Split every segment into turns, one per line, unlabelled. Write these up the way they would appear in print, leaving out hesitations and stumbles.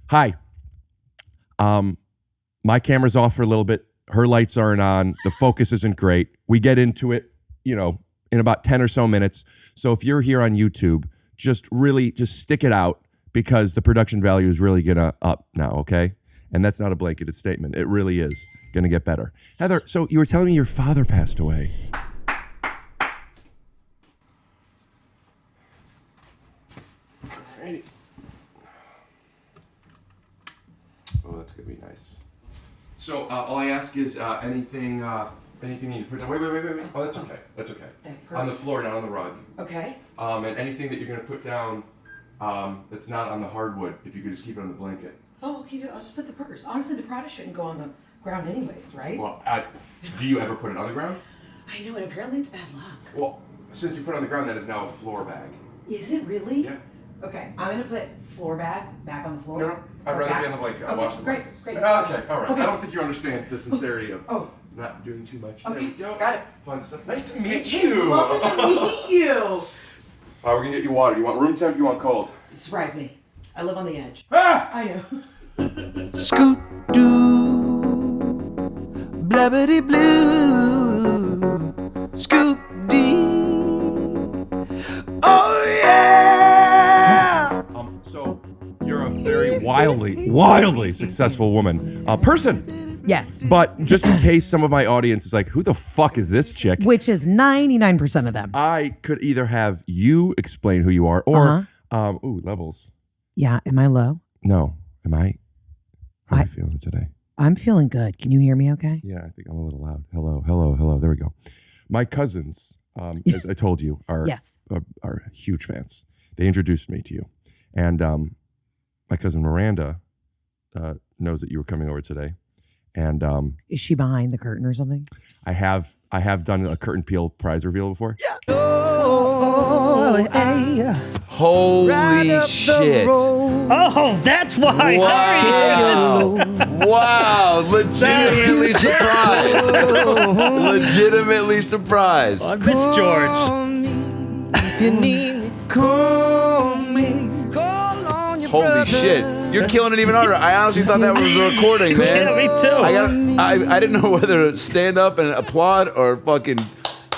Hi. My camera's off for a little bit. Her lights aren't on. The focus isn't great. We get into it, in about 10 or so minutes. So if you're here on YouTube, just stick it out because the production value is really gonna up now, okay? And that's not a blanketed statement. It really is gonna get better. Heather, so you were telling me your father passed away. Alrighty. Oh, that's gonna be nice. So all I ask is anything you need to put down. Wait. Oh, that's okay. That's okay. On the floor, not on the rug.
Okay.
And anything that you're gonna put down that's not on the hardwood, if you could just keep it on the blanket.
Oh, okay. I'll just put the purse. Honestly, the product shouldn't go on the ground anyways, right?
Well, do you ever put it on the ground?
I know, and apparently it's bad luck.
Well, since you put it on the ground, that is now a floor bag.
Is it really?
Yeah.
Okay, I'm gonna put floor bag back on the floor.
No, I'd rather be on the blanket. I'll wash the blanket.
Great.
Okay, all right.
Okay.
I don't think you understand the sincerity of not doing too much.
Okay,
There we go.
got it.
Fun stuff. Nice to meet you.
Lovely to meet you.
All right, we're gonna get you water. You want room temp? You want cold?
Surprise me. I live on the edge.
Ah!
I know.
Scoot doo, blabbity blue, scoop dee. Oh yeah!
So you're a very wildly successful woman, person.
Yes.
But just in case some of my audience is like, who the fuck is this chick?
Which is 99% of them.
I could either have you explain who you are or, levels.
Yeah. Am I low?
No. Am I? How are you feeling today?
I'm feeling good. Can you hear me okay?
Yeah, I think I'm a little loud. Hello. There we go. My cousins, as I told you, are huge fans. They introduced me to you. And my cousin Miranda knows that you were coming over today. And
is she behind the curtain or something?
I have done a curtain peel prize reveal before. Yeah.
Holy shit.
Oh, that's why.
Wow. Wow. Legitimately surprised. Legitimately surprised.
I miss George.
If you need me, call me. Call on your
Holy
brother.
shit. You're killing it even harder. I honestly thought that was a recording, man.
Yeah, me too.
I didn't know whether to stand up and applaud or fucking...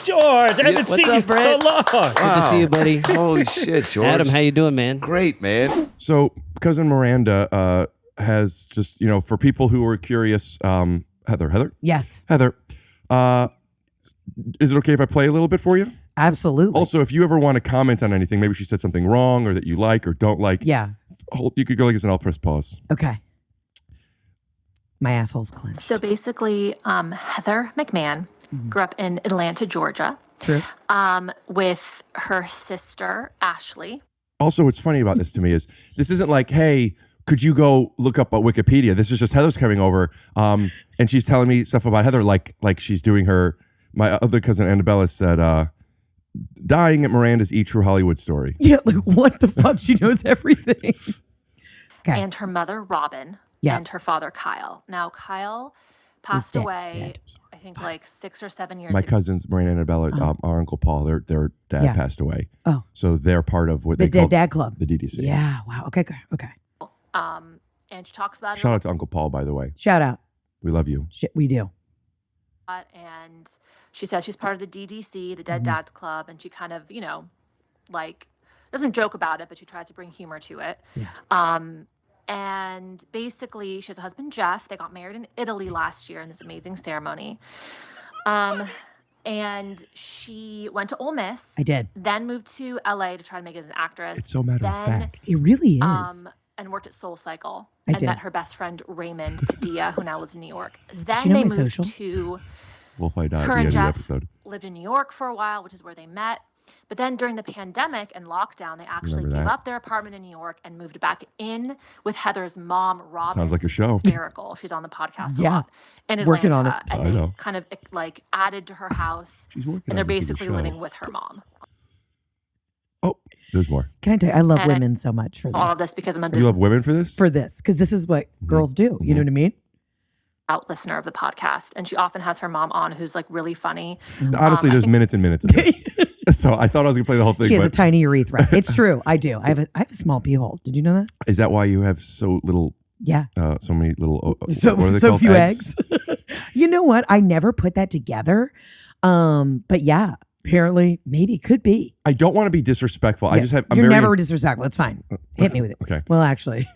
George, I haven't
What's
seen
up,
you for so
Brett?
long.
Good to see you, buddy.
Holy shit, George.
Adam, how you doing, man?
Great, man.
So cousin Miranda has just, for people who are curious, Heather?
Yes.
Heather, is it okay if I play a little bit for you?
Absolutely.
Also, if you ever want to comment on anything, maybe she said something wrong or that you like or don't like.
Yeah.
You could go like this and I'll press pause.
Okay. My asshole's clenched.
So basically, Heather McMahan grew up in Atlanta, Georgia.
True.
With her sister, Ashley.
Also, what's funny about this to me is this isn't like, hey, could you go look up on Wikipedia? This is just Heather's coming over and she's telling me stuff about Heather like she's doing her. My other cousin Annabella said, dying at Miranda's E! True Hollywood Story.
Yeah, like what the fuck? She knows everything. Okay.
And her mother, Robin.
Yeah.
And her father, Kyle. Now, Kyle passed away, I think, like 6 or 7 years
My
ago.
cousins, Miranda and Annabella, our Uncle Paul, their dad passed away.
Oh.
So they're part of what
The
they call
Dad Club.
the DDC.
Yeah. Wow. Okay. Good. Okay.
And she talks about it
Shout out to Uncle Paul, by the way.
Shout out.
We love you.
We do.
a lot. And she says she's part of the DDC, the Dead Dads Club. And she kind of, doesn't joke about it, but she tries to bring humor to it.
Yeah.
And basically, she has a husband, Jeff. They got married in Italy last year in this amazing ceremony. And she went to Ole Miss.
I did.
Then moved to LA to try to make it as an actress.
It's so matter of fact.
It really is.
And worked at Soul Cycle.
I
And
did.
met her best friend, Raymond Padilla, who now lives in New York. Then
she know
they
my
moved
social?
to
We'll find out at
her
the end
and
of the
Jeff
episode.
lived in New York for a while, which is where they met. But then during the pandemic and lockdown, they actually
Remember
gave
that?
up their apartment in New York and moved back in with Heather's mom, Robin.
Sounds like a show.
Hysterical. She's on the podcast a
Yeah.
lot. In Atlanta.
Working on it.
And
I
they
know.
kind of added to her house.
She's working
And they're
on this as a
basically
show.
living with her mom.
Oh, there's more.
Can I tell you, I love
And
women so much for this.
All of this because I'm a
You love women for this?
For this, because this is what girls do. You know what I mean?
devout listener of the podcast. And she often has her mom on, who's like really funny.
Honestly, there's minutes and minutes of this. So I thought I was going to play the whole thing.
She has a
but
tiny urethra. It's true. I do. I have a small pee hole. Did you know that?
is that why you have so little
Yeah.
So many little.
So
what are they
so
called?
few eggs. You know what? I never put that together. But yeah, apparently maybe it could be.
I don't want to be disrespectful. I just have.
You're never disrespectful. It's fine. Hit me with it.
Okay.
Well, actually.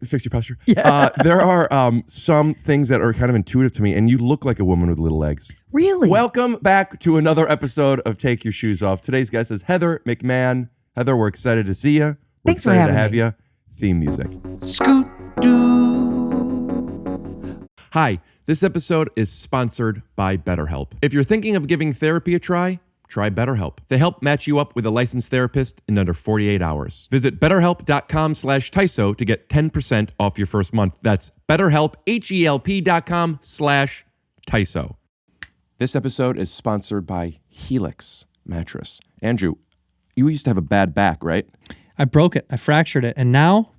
Fix your posture. Yeah. There are some things that are kind of intuitive to me, and you look like a woman with little legs.
Really?
Welcome back to another episode of Take Your Shoes Off. Today's guest is Heather McMahan. Heather, we're excited to see you. We're
Thanks for
excited to
having
have
me.
you. Theme music.
Scoot doo.
Hi, this episode is sponsored by BetterHelp. If you're thinking of giving therapy a try BetterHelp. They help match you up with a licensed therapist in under 48 hours. Visit betterhelp.com/TYSO to get 10% off your first month. That's BetterHelp, HELP.com/TYSO. This episode is sponsored by Helix Mattress. Andrew, you used to have a bad back, right?
I broke it. I fractured it. And now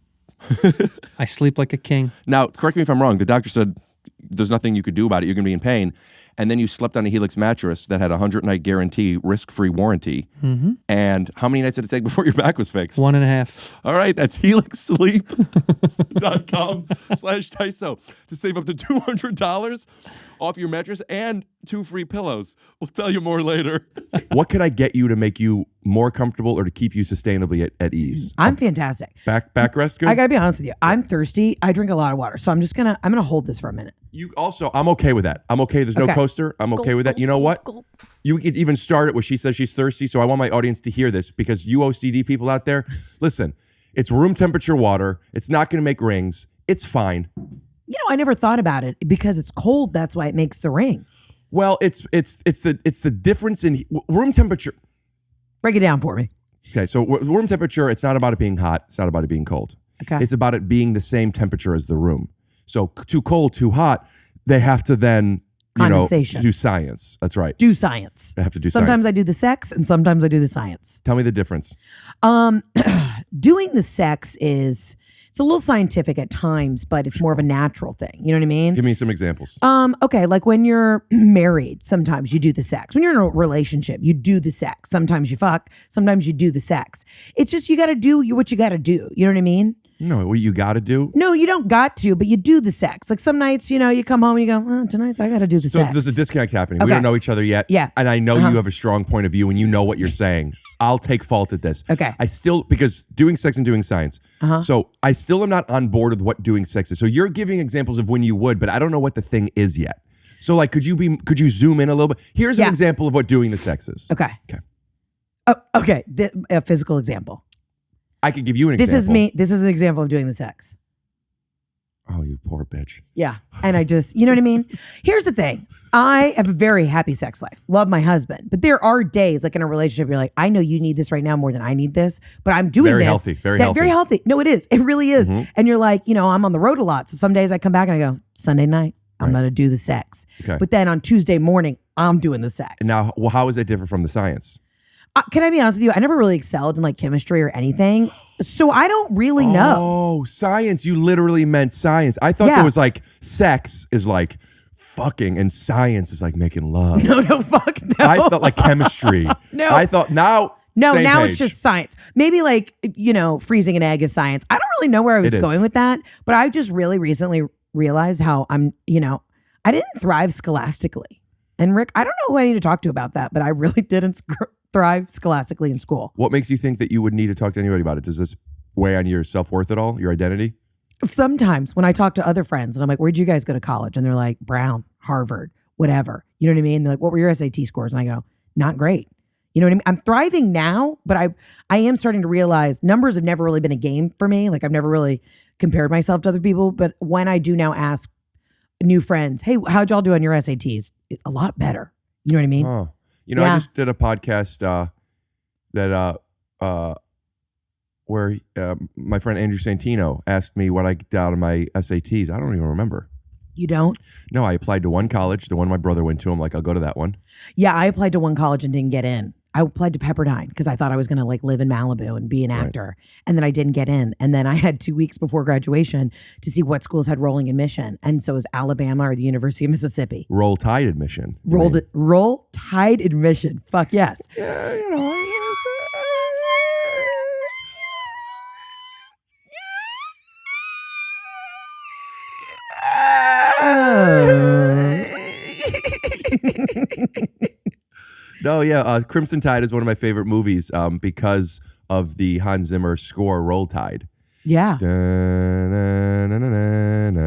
I sleep like a king.
Now, correct me if I'm wrong. The doctor said there's nothing you could do about it. You're going to be in pain. And then you slept on a Helix mattress that had a 100-night guarantee, risk-free warranty. Mm-hmm. And how many nights did it take before your back was fixed?
1.5.
All right, that's helixsleep.com/TYSO to save up to $200 off your mattress and 2 free pillows. We'll tell you more later. What could I get you to make you more comfortable or to keep you sustainably at ease?
I'm fantastic.
Backrest good?
I gotta be honest with you. I'm thirsty. I drink a lot of water, so I'm gonna hold this for a minute.
I'm okay with that. I'm okay. There's no
Okay.
coaster. I'm okay with that. You know what? You could even start it where she says she's thirsty. So I want my audience to hear this because you OCD people out there, listen, it's room temperature water. It's not going to make rings. It's fine.
You know, I never thought about it because it's cold. That's why it makes the ring.
Well, it's the difference in room temperature.
Break it down for me.
Okay. So room temperature, it's not about it being hot. It's not about it being cold.
Okay.
It's about it being the same temperature as the room. So too cold, too hot, they have to then,
Condensation.
do science. That's right.
Do science.
They have to do
Sometimes
science.
I do the sex and sometimes I do the science.
Tell me the difference.
Doing the sex it's a little scientific at times, but it's more of a natural thing. You know what I mean?
Give me some examples.
Okay, like when you're married, sometimes you do the sex. When you're in a relationship, you do the sex. Sometimes you fuck, sometimes you do the sex. It's just you got to do what you got to do. You know what I mean?
No, what you got to do?
No, you don't got to, but you do the sex. Like some nights, you come home and you go, tonight I got to do the
So
sex.
there's a disconnect happening. We
Okay.
don't know each other yet.
Yeah.
And I know you have a strong point of view and you know what you're saying. I'll take fault at this.
Okay.
Because doing sex and doing science. So I still am not on board with what doing sex is. So you're giving examples of when you would, but I don't know what the thing is yet. So like, could you zoom in a little bit? Here's an
Yeah.
example of what doing the sex is.
Okay.
Okay.
Oh, okay. A physical example.
I could give you an
This
example.
is me. This is an example of doing the sex.
Oh, you poor bitch.
Yeah. And I just, you know what I mean? Here's the thing. I have a very happy sex life. Love my husband. But there are days like in a relationship, you're like, I know you need this right now more than I need this, but I'm doing
Very
this.
healthy, very healthy.
Very healthy. No, it is. It really is. And you're like, I'm on the road a lot. So some days I come back and I go, Sunday night, I'm going to do the sex.
Okay.
But then on Tuesday morning, I'm doing the sex.
Now, well, how is that different from the science?
Can I be honest with you? I never really excelled in like chemistry or anything. So I don't really know.
Oh, science. You literally meant science. I thought
Yeah.
there was like sex is like fucking and science is like making love.
No, fuck no.
I thought like chemistry.
No.
I thought now.
No,
same
now
page.
it's just science. Maybe like, freezing an egg is science. I don't really know where I was
It is.
going with that, but I just really recently realized how I didn't thrive scholastically. And Rick, I don't know who I need to talk to about that, but I really didn't thrive scholastically in school.
What makes you think that you would need to talk to anybody about it? Does this weigh on your self-worth at all? Your identity?
Sometimes when I talk to other friends and I'm like, where'd you guys go to college? And they're like, Brown, Harvard, whatever. You know what I mean? They're like, what were your SAT scores? And I go, not great. You know what I mean? I'm thriving now, but I am starting to realize numbers have never really been a game for me. Like I've never really compared myself to other people. But when I do now ask new friends, hey, how'd y'all do on your SATs? It's a lot better. You know what I mean?
Oh, I
Yeah.
just did a podcast where my friend Andrew Santino asked me what I got out of my SATs. I don't even remember.
You don't?
No, I applied to one college, the one my brother went to. I'm like, I'll go to that one.
Yeah, I applied to one college and didn't get in. I applied to Pepperdine because I thought I was going to like live in Malibu and be an actor. And then I didn't get in. And then I had 2 weeks before graduation to see what schools had rolling admission. And so it was Alabama or the University of Mississippi.
Roll Tide admission.
Roll Tide admission. Fuck yes.
Yeah, No, yeah, Crimson Tide is one of my favorite movies because of the Hans Zimmer score, Roll Tide.
Yeah.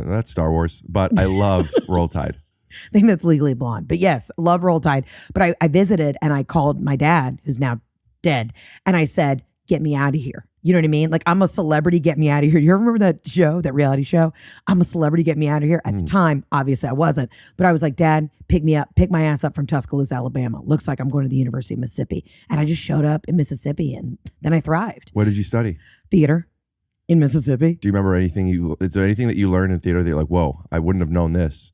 That's Star Wars, but I love Roll Tide.
I think that's Legally Blonde. But yes, love Roll Tide. But I visited and I called my dad, who's now dead, and I said, get me out of here. You know what I mean? Like, I'm a celebrity, get me out of here. You remember that show, that reality show? I'm a celebrity, get me out of here. At the time, obviously I wasn't. But I was like, Dad, pick me up, pick my ass up from Tuscaloosa, Alabama. Looks like I'm going to the University of Mississippi. And I just showed up in Mississippi and then I thrived.
What did you study?
Theater in Mississippi.
Do you remember anything is there anything that you learned in theater that you're like, whoa, I wouldn't have known this?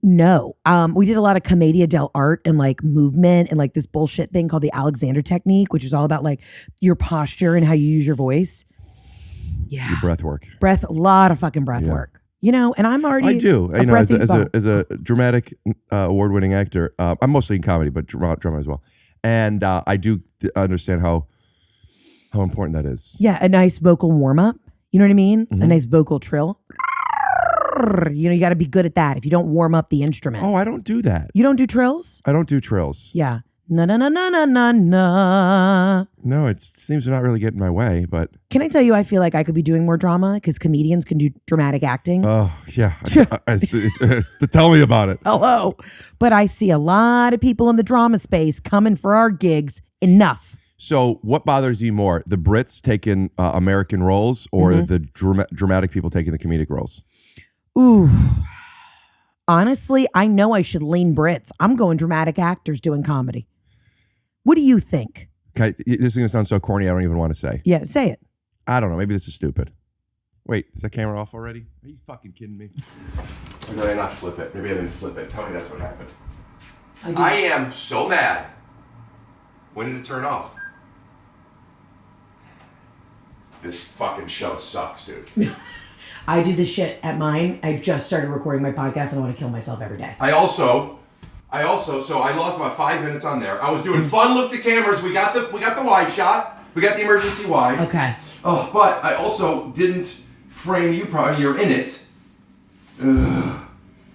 No. We did a lot of commedia dell'arte and like movement and like this bullshit thing called the Alexander technique, which is all about like your posture and how you use your voice. Yeah.
Your breath work.
A lot of fucking breath work. You know, and I'm already
I do. You know, as a dramatic award-winning actor, I'm mostly in comedy, but drama as well. And I do understand how important that is.
Yeah, a nice vocal warm-up. You know what I mean? A nice vocal trill. You know, you got to be good at that if you don't warm up the instrument.
Oh, I don't do that.
You don't do trills?
I don't do trills.
Yeah. Na na na na na na na.
No, it seems to not really get in my way, but...
Can I tell you, I feel like I could be doing more drama because comedians can do dramatic acting.
Oh, yeah. Tell me about it.
Hello. But I see a lot of people in the drama space coming for our gigs. Enough.
So what bothers you more, the Brits taking American roles or the dramatic people taking the comedic roles?
Ooh. Honestly, I know I should lean Brits. I'm going dramatic actors doing comedy. What do you think?
Okay, this is going to sound so corny, I don't even want to say.
Yeah, say it.
I don't know. Maybe this is stupid. Wait, is that camera off already? Are you fucking kidding me? Or did I not flip it? Maybe I didn't flip it. Tell me that's what happened. I am so mad. When did it turn off? This fucking show sucks, dude.
I do this shit at mine. I just started recording my podcast and I want to kill myself every day.
I also, so I lost about 5 minutes on there. I was doing fun look to cameras. We got the wide shot. We got the emergency wide.
Okay.
Oh, but I also didn't frame you properly. You're in it. Ugh.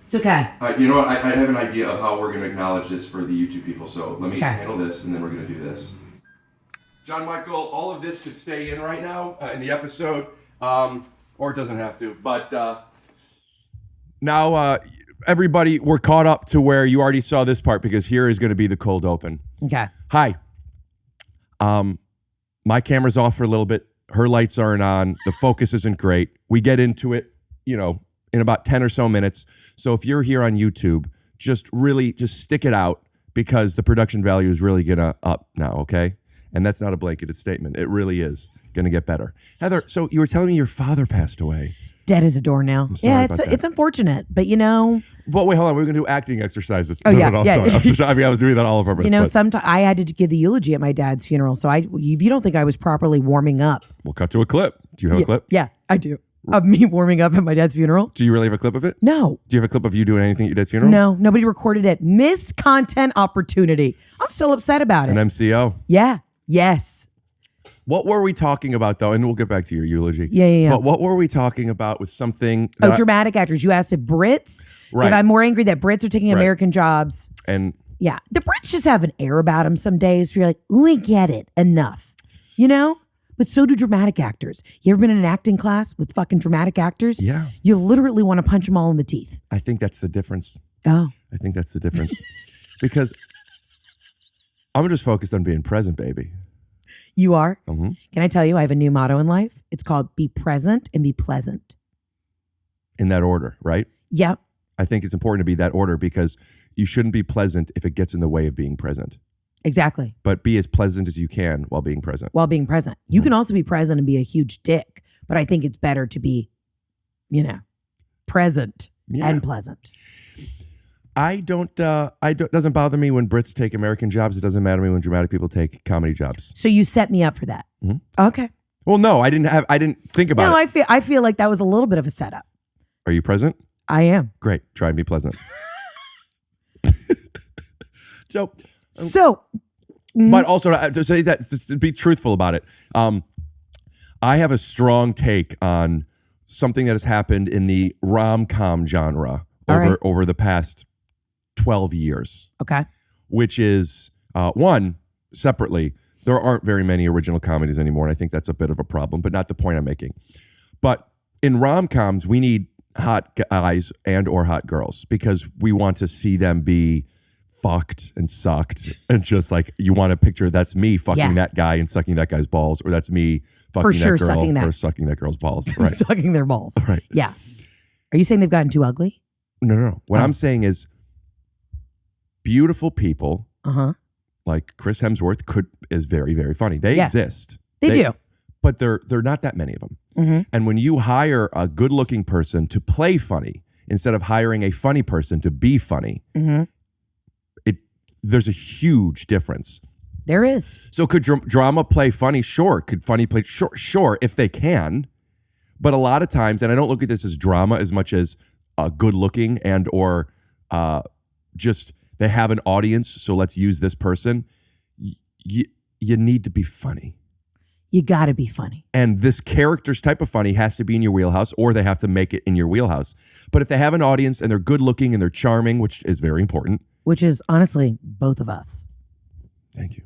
It's okay.
You know what? I have an idea of how we're going to acknowledge this for the YouTube people. So let me handle this, and then we're going to do this. JonMichael, all of this could stay in right now in the episode, or it doesn't have to. But now, everybody, we're caught up to where you already saw this part because here is going to be the cold open.
Okay.
Hi. My camera's off for a little bit. Her lights aren't on. The focus isn't great. We get into it, you know, in about 10 or so minutes. So if you're here on YouTube, just stick it out because the production value is really gonna up now, okay? And that's not a blanketed statement. It really is gonna get better. Heather, so you were telling me your father passed away.
Dead as a door now. Yeah, it's unfortunate, but you know.
But wait, hold on. We're gonna do acting exercises.
Oh yeah,
no,
yeah.
I mean, I was doing that all on purpose.
You know, sometimes I had to give the eulogy at my dad's funeral. So if you don't think I was properly warming up,
we'll cut to a clip. Do you have a clip?
Yeah, I do. Of me warming up at my dad's funeral.
Do you really have a clip of it?
No.
Do you have a clip of you doing anything at your dad's funeral?
No, nobody recorded it. Missed content opportunity. I'm still upset about it.
An MCO.
Yeah. Yes.
What were we talking about, though? And we'll get back to your eulogy.
Yeah.
But what were we talking about with something?
Dramatic actors. You asked if Brits.
Right.
If I'm more angry that Brits are taking American jobs.
And
yeah, the Brits just have an air about them some days where you're like, we get it enough. You know? But so do dramatic actors. You ever been in an acting class with fucking dramatic actors?
Yeah.
You literally want to punch them all in the teeth.
I think that's the difference.
Oh.
I think that's the difference. Because I'm just focused on being present, baby.
You are?
Mm-hmm.
Can I tell you, I have a new motto in life. It's called be present and be pleasant.
In that order, right?
Yep.
I think it's important to be that order because you shouldn't be pleasant if it gets in the way of being present.
Exactly.
But be as pleasant as you can while being present.
You can also be present and be a huge dick. But I think it's better to be, you know, present and pleasant.
It doesn't bother me when Brits take American jobs. It doesn't matter to me when dramatic people take comedy jobs.
So you set me up for that.
Mm-hmm.
Okay.
Well, no, I didn't think about it.
No, I feel like that was a little bit of a setup.
Are you present?
I am.
Great. Try and be pleasant. But also to say that, to be truthful about it, I have a strong take on something that has happened in the rom-com genre
All right.
over the past 12 years,
Okay.
which is one, separately, there aren't very many original comedies anymore, and I think that's a bit of a problem, but not the point I'm making. But in rom-coms, we need hot guys and or hot girls because we want to see them be fucked and sucked and just like you want to picture that's me fucking that guy and sucking that guy's balls, or that's me fucking
For sure,
that girl
sucking that.
or sucking that girl's balls. Right.
Sucking their balls.
Right.
Yeah. Are you saying they've gotten too ugly?
No. What I'm saying is beautiful people like Chris Hemsworth is very, very funny. They exist.
They do.
But there are not that many of them. And when you hire a good-looking person to play funny instead of hiring a funny person to be funny, there's a huge difference.
There is.
So could drama play funny? Sure. Could funny play? Sure, if they can. But a lot of times, and I don't look at this as drama as much as good-looking and or just they have an audience, so let's use this person. You need to be funny.
You got to be funny.
And this character's type of funny has to be in your wheelhouse, or they have to make it in your wheelhouse. But if they have an audience and they're good-looking and they're charming, which is very important.
Which is honestly both of us.
Thank you.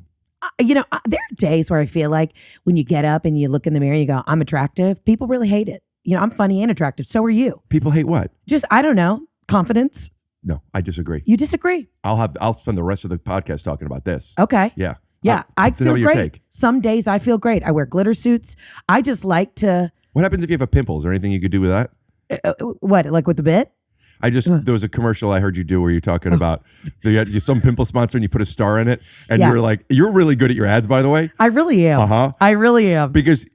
There are days where I feel like when you get up and you look in the mirror and you go, I'm attractive. People really hate it. I'm funny and attractive. So are you.
People hate what?
Just, I don't know, confidence.
No, I disagree.
You disagree?
I'll spend the rest of the podcast talking about this.
Okay.
Yeah.
Yeah, I
to know
feel
your
great.
take.
Some days I feel great. I wear glitter suits. I just like to.
What happens if you have a pimple? Is there anything you could do with that?
What, like with the bit?
There was a commercial I heard you do where you're talking about you had some pimple sponsor and you put a star in it, and
Yeah.
you're like, you're really good at your ads, by the way.
I really am. I really am.
Because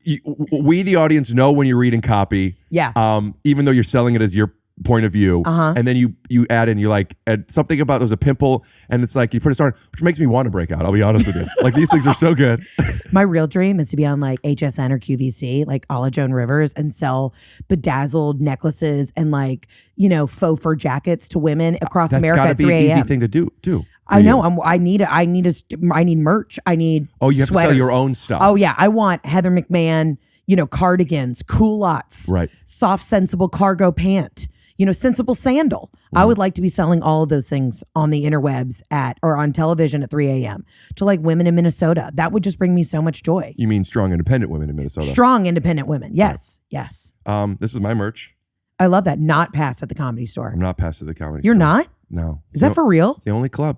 we, the audience, know when you're reading copy.
Yeah.
Even though you're selling it as your point of view, and then you add in, you're like, and something about there's a pimple, and it's like you put a star, which makes me want to break out. I'll be honest with you. Like these things are so good.
My real dream is to be on like HSN or QVC, like a la Joan Rivers, and sell bedazzled necklaces and like faux fur jackets to women across America at 3
That's got to be
a.m.
an easy thing to do too.
I know. I need merch. I need.
Oh, you have
sweaters.
to sell your own stuff.
Oh yeah, I want Heather McMahan, cardigans, culottes,
Right.
soft, sensible cargo pant. Sensible sandal. I would like to be selling all of those things on the interwebs or on television at 3 a.m. to like women in Minnesota. That would just bring me so much joy.
You mean strong, independent women in Minnesota?
Strong, independent women. Yes. Yes.
This is my merch.
I love that. Not passed at the Comedy Store.
I'm not past at the comedy.
You're
store.
not?
No.
Is that for real?
It's the only club.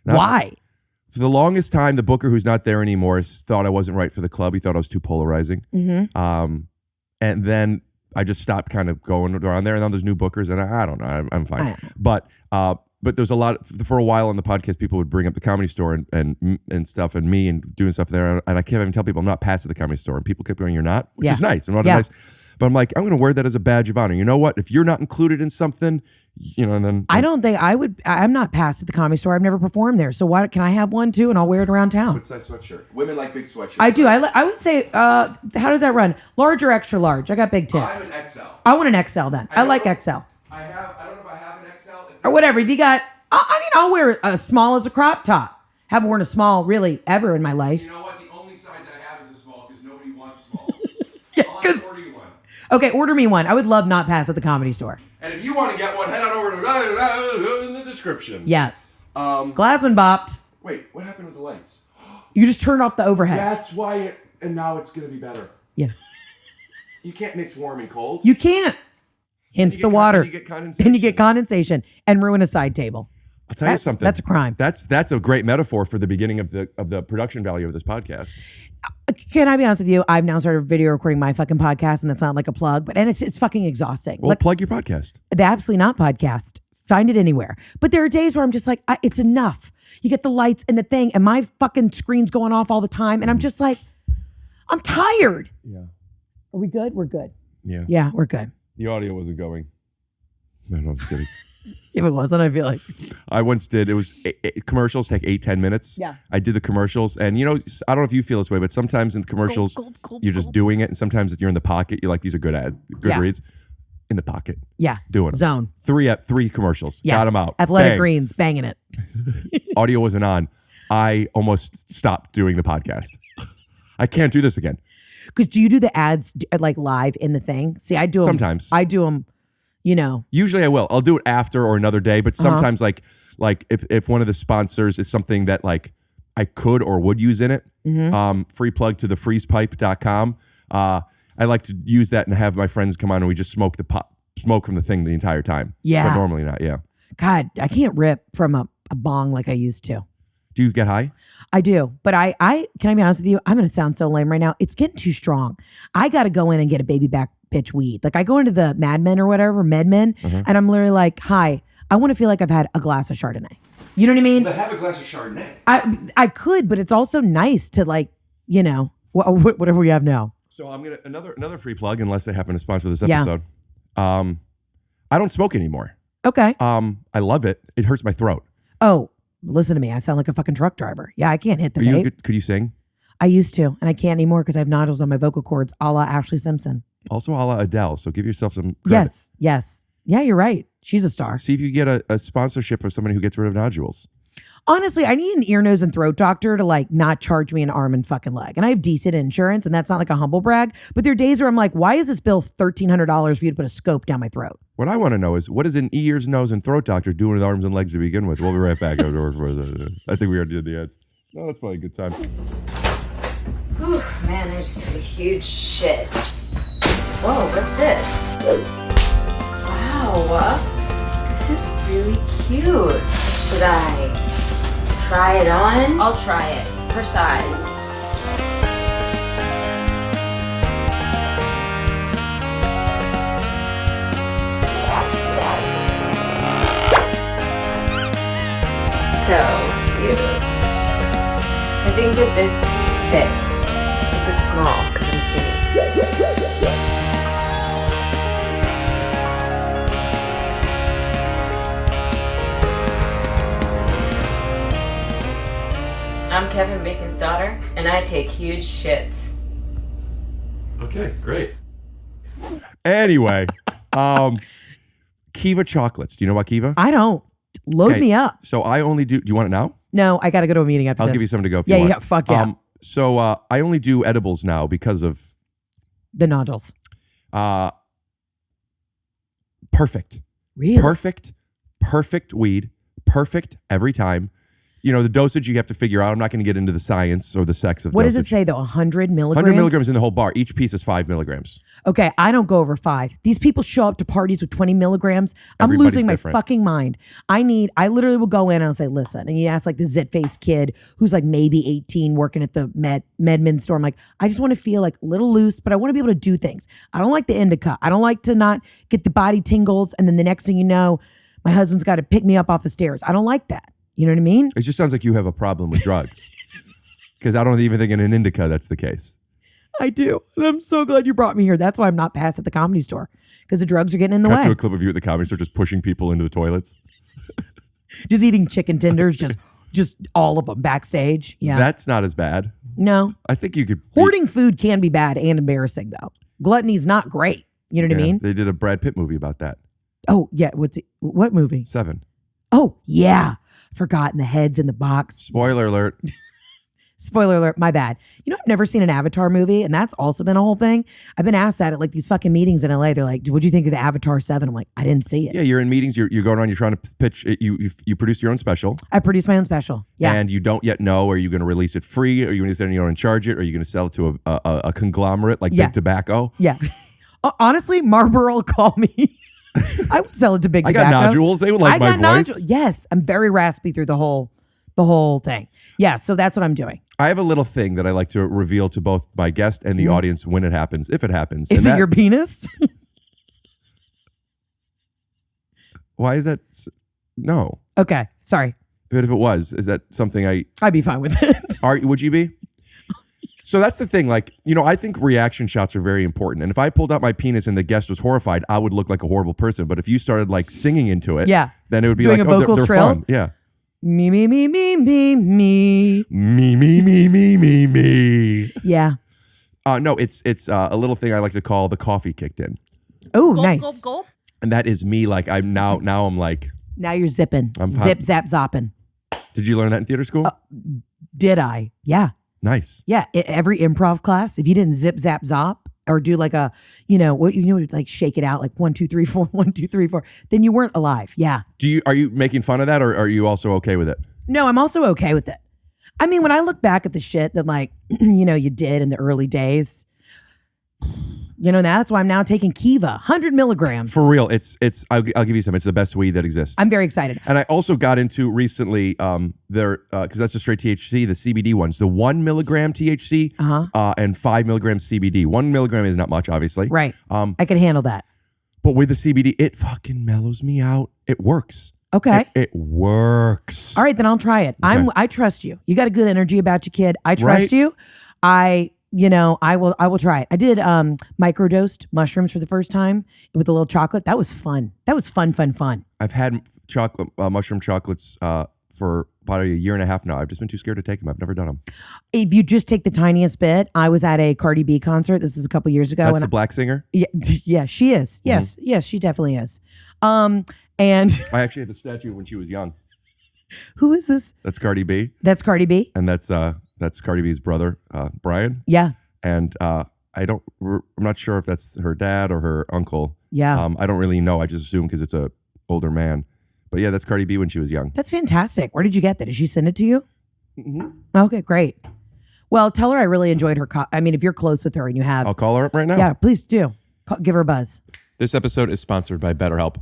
Why?
For the longest time, the booker who's not there anymore thought I wasn't right for the club. He thought I was too polarizing. And then I just stopped kind of going around there. And now there's new bookers, and I don't know. I'm fine. But there's a lot for a while on the podcast. People would bring up the Comedy Store and stuff, and me and doing stuff there. And I can't even tell people I'm not past at the Comedy Store, and people kept going, "You're not," which is nice. I'm not nice. But I'm like, I'm going to wear that as a badge of honor. You know what? If you're not included in something, and then
I don't think I would. I'm not passed at the Comedy Store. I've never performed there. So why can I have one too? And I'll wear it around town.
What size sweatshirt? Women like big sweatshirts.
I do. I would say, how does that run? Large or extra large? I got big tits.
I have an XL.
I want an XL then. I like XL.
I don't know if I have an XL.
Or whatever. If you got, I'll wear a small as a crop top. Haven't worn a small really ever in my life.
You know what? The only size I have is a small because nobody wants small.
Yeah,
I'll
'cause-
order you one.
Okay, order me one. I would love not pass at the Comedy Store.
And if you want to get one, head on over to in the description.
Yeah. Glassman bopped.
Wait, what happened with the lights?
You just turned off the overhead.
That's why and now it's going to be better.
Yeah.
You can't mix warm and cold.
You can't. Hence the water.
And you get condensation.
And you get condensation and ruin a side table.
I'll tell you something.
That's a crime.
That's a great metaphor for the beginning of the production value of this podcast.
Can I be honest with you? I've now started video recording my fucking podcast, and that's not like a plug, but it's fucking exhausting.
Well, plug your podcast.
The Absolutely Not podcast. Find it anywhere. But there are days where I'm just like, it's enough. You get the lights and the thing, and my fucking screen's going off all the time, and I'm just like, I'm tired.
Yeah.
Are we good? We're good.
Yeah.
Yeah, we're good.
The audio wasn't going. No, I'm just kidding.
If it wasn't, I feel like.
I once did. It was commercials take 8-10 minutes.
Yeah.
I did the commercials, and I don't know if you feel this way, but sometimes in the commercials you're just doing it, and sometimes you're in the pocket. You're like, these are good reads. In the pocket.
Yeah.
Doing them.
Zone.
Three commercials.
Yeah.
Got them out.
Athletic
Bang.
Greens, banging it.
Audio wasn't on. I almost stopped doing the podcast. I can't do this again.
Because do you do the ads like live in the thing? See, I do them.
Sometimes.
I do them, you know.
Usually I will. I'll do it after or another day, but sometimes like if one of the sponsors is something that like I could or would use in it, free plug to thefreezepipe.com. I like to use that and have my friends come on and we just smoke from the thing the entire time.
Yeah.
But normally not, yeah.
God, I can't rip from a bong like I used to.
Do you get high?
I do, but I can I be honest with you? I'm going to sound so lame right now. It's getting too strong. I got to go in and get a baby back bitch weed. Like I go into the Mad Men or whatever, MedMen, and I'm literally like, hi, I want to feel like I've had a glass of Chardonnay. You know what I mean?
But have a glass of Chardonnay.
I could, but it's also nice to like, you know, whatever we have now.
So I'm gonna another free plug, unless they happen to sponsor this
Yeah.
episode. I don't smoke anymore.
Okay.
I love it. It hurts my throat.
Oh, listen to me. I sound like a fucking truck driver. Yeah, I can't hit the vape.
Could you sing?
I used to, and I can't anymore because I have nodules on my vocal cords, a la Ashley Simpson.
Also, a la Adele. So give yourself some credit.
Yes. Yeah, you're right. She's a star.
See if you get a sponsorship of somebody who gets rid of nodules.
Honestly, I need an ear, nose, and throat doctor to like not charge me an arm and fucking leg. And I have decent insurance, and that's not like a humble brag. But there are days where I'm like, why is this bill $1,300 for you to put a scope down my throat?
What I want to know is, what is an ears, nose, and throat doctor doing with arms and legs to begin with? We'll be right back. I think we already did the ads. No, that's probably a good time.
Whew, man, I just took a huge shit. Whoa, what's this? Wow, this is really cute. Should I try it on? I'll try it. Her size. So cute. I think that this fits. It's a small because I'm skinny. I'm Kevin Bacon's daughter, and I take huge shits.
Okay, great. Anyway, Kiva chocolates. Do you know about Kiva?
I don't. Load
Okay,
me up.
So I only do you want it now?
No, I got to go to a meeting after
I'll
this.
give you something to go if you want.
Yeah, fuck yeah.
So I only do edibles now because of
The nodules.
perfect.
Really?
Perfect weed. Perfect every time. You know, the dosage you have to figure out. I'm not going to get into the science or the sex of
What
dosage.
does it say though? 100 milligrams?
100 milligrams in the whole bar. Each piece is 5 milligrams.
Okay, I don't go over 5. These people show up to parties with 20 milligrams. I'm
Everybody's
losing my
different.
fucking mind. I literally will go in and I'll say, listen, and you ask like the zit-faced kid who's like maybe 18 working at the MedMen store. I'm like, I just want to feel like a little loose, but I want to be able to do things. I don't like the indica. I don't like to not get the body tingles. And then the next thing you know, my husband's got to pick me up off the stairs. I don't like that. You know what I mean?
It just sounds like you have a problem with drugs. Because I don't even think in an indica that's the case.
I do. And I'm so glad you brought me here. That's why I'm not past at the Comedy Store because the drugs are getting in the
Cut
way.
to a clip of you at the Comedy Store just pushing people into the toilets.
Just eating chicken tenders, just all of them backstage. Yeah.
That's not as bad.
No.
I think you could...
Hoarding food can be bad and embarrassing though. Gluttony's not great. You know what I mean?
They did a Brad Pitt movie about that.
Oh, yeah. What movie?
7.
Oh, yeah. Forgotten the heads in the box.
Spoiler alert.
Spoiler alert, my bad. You know, I've never seen an Avatar movie, and that's also been a whole thing. I've been asked that at like these fucking meetings in LA. They're like, what'd you think of the Avatar 7? I'm like, I didn't see it.
Yeah, you're in meetings, you're going on, you're trying to pitch, you produce your own special.
I produced my own special. Yeah.
And you don't yet know, are you going to release it free? Are you going to send your own charge it? Or are you going to sell it to a conglomerate like
Yeah.
Big Tobacco?
Yeah. Honestly, Marlboro will call me. I would sell it to Big
I
Tobacco.
got nodules. They would like my voice.
Yes, I'm very raspy through the whole thing. Yeah, so that's what I'm doing.
I have a little thing that I like to reveal to both my guest and the audience when it happens, if it happens.
Is
And
it your penis?
Why is that? No.
Okay, sorry.
But if it was, is that something
I'd be fine with it.
would you be? So that's the thing. Like, you know, I think reaction shots are very important. And if I pulled out my penis and the guest was horrified, I would look like a horrible person. But if you started like singing into it,
Yeah.
then it would be
Doing
like,
a vocal
they're
trill?
fun. Yeah.
Me, me, me, me, me, me.
Me, me, me, me, me, me.
Yeah.
No, it's a little thing I like to call the coffee kicked in.
Oh,
Gulp,
nice.
gulp, gulp.
And that is me. Like I'm now I'm like,
Now you're zipping.
I'm
Zip, zap, zopping.
did you learn that in theater school?
Did I? Yeah.
Nice.
Yeah, every improv class, if you didn't zip, zap, zop, or do like a, like shake it out like 1, 2, 3, 4, 1, 2, 3, 4, then you weren't alive. Yeah.
Are you making fun of that, or are you also okay with it?
No, I'm also okay with it. I mean, when I look back at the shit that like, you did in the early days, that's why I'm now taking Kiva, 100 milligrams.
For real, I'll give you some. It's the best weed that exists.
I'm very excited.
And I also got into recently because that's a straight THC, the CBD ones, the 1 milligram THC and 5 milligrams CBD. 1 milligram is not much, obviously.
Right. I can handle that.
But with the CBD, it fucking mellows me out. It works.
Okay.
It works.
All right, then I'll try it.
Okay.
I trust you. You got a good energy about you, kid. I trust
Right?
you. I will try it. I did microdosed mushrooms for the first time with a little chocolate. That was fun. That was fun.
I've had mushroom chocolates for about a year and a half now. I've just been too scared to take them. I've never done them.
If you just take the tiniest bit, I was at a Cardi B concert. This is a couple years ago.
That's the black singer?
Yeah, she is. Yes, yes, she definitely is. And
I actually had the statue when she was young.
who is this?
That's Cardi B.
That's Cardi B?
And that's Cardi B's brother, Brian.
Yeah.
And I'm not sure if that's her dad or her uncle.
Yeah.
I don't really know. I just assume because it's a older man. But yeah, that's Cardi B when she was young.
That's fantastic. Where did you get that? Did she send it to you?
Mm-hmm.
Okay, great. Well, tell her I really enjoyed her. If you're close with her and you have.
I'll call her up right now.
Yeah, please do. Give her a buzz.
This episode is sponsored by BetterHelp.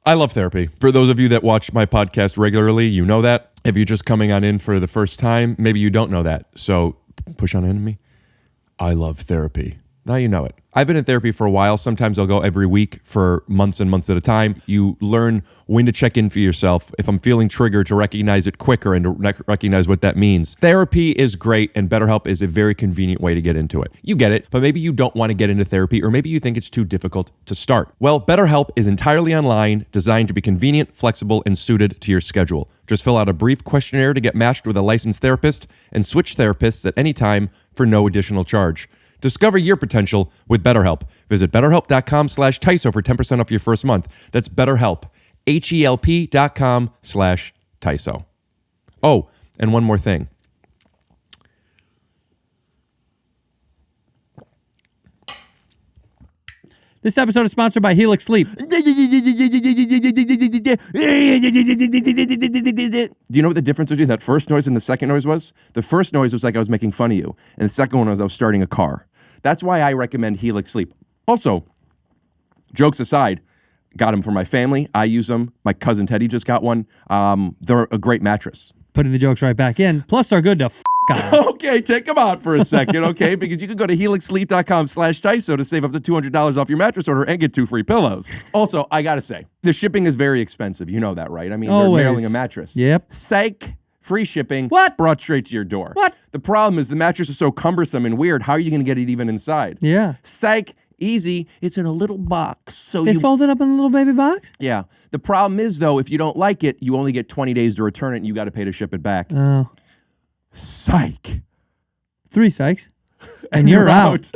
I love therapy. For those of you that watch my podcast regularly, you know that. If you're just coming on in for the first time, maybe you don't know that. So push on into me. I love therapy. Now you know it. I've been in therapy for a while. Sometimes I'll go every week for months and months at a time. You learn when to check in for yourself. If I'm feeling triggered, to recognize it quicker and to recognize what that means. Therapy is great, and BetterHelp is a very convenient way to get into it. You get it, but maybe you don't want to get into therapy, or maybe you think it's too difficult to start. Well, BetterHelp is entirely online, designed to be convenient, flexible, and suited to your schedule. Just fill out a brief questionnaire to get matched with a licensed therapist, and switch therapists at any time for no additional charge. Discover your potential with BetterHelp. Visit BetterHelp.com/TYSO for 10% off your first month. That's BetterHelp. HELP.com/TYSO. Oh, and one more thing.
This episode is sponsored by Helix Sleep.
Do you know what the difference between that first noise and the second noise was? The first noise was like I was making fun of you, and the second one was I was starting a car. That's why I recommend Helix Sleep. Also, jokes aside, got them for my family. I use them. My cousin Teddy just got one. They're a great mattress.
Putting the jokes right back in. Plus, they're good to on.
Okay, take them out for a second, okay? Because you can go to helixsleep.com/TYSO to save up to $200 off your mattress order and get 2 free pillows. Also, I gotta say, the shipping is very expensive. You know that, right? I mean,
Always.
You're mailing a mattress.
Yep.
Psych. Free shipping.
What?
Brought straight to your door.
What?
The problem is the mattress is so cumbersome and weird. How are you going to get it even inside?
Yeah.
Psych. Easy. It's in a little box. So
They fold it up in a little baby box?
Yeah. The problem is, though, if you don't like it, you only get 20 days to return it and you got to pay to ship it back.
Oh.
Psych.
3 psychs. And you're out.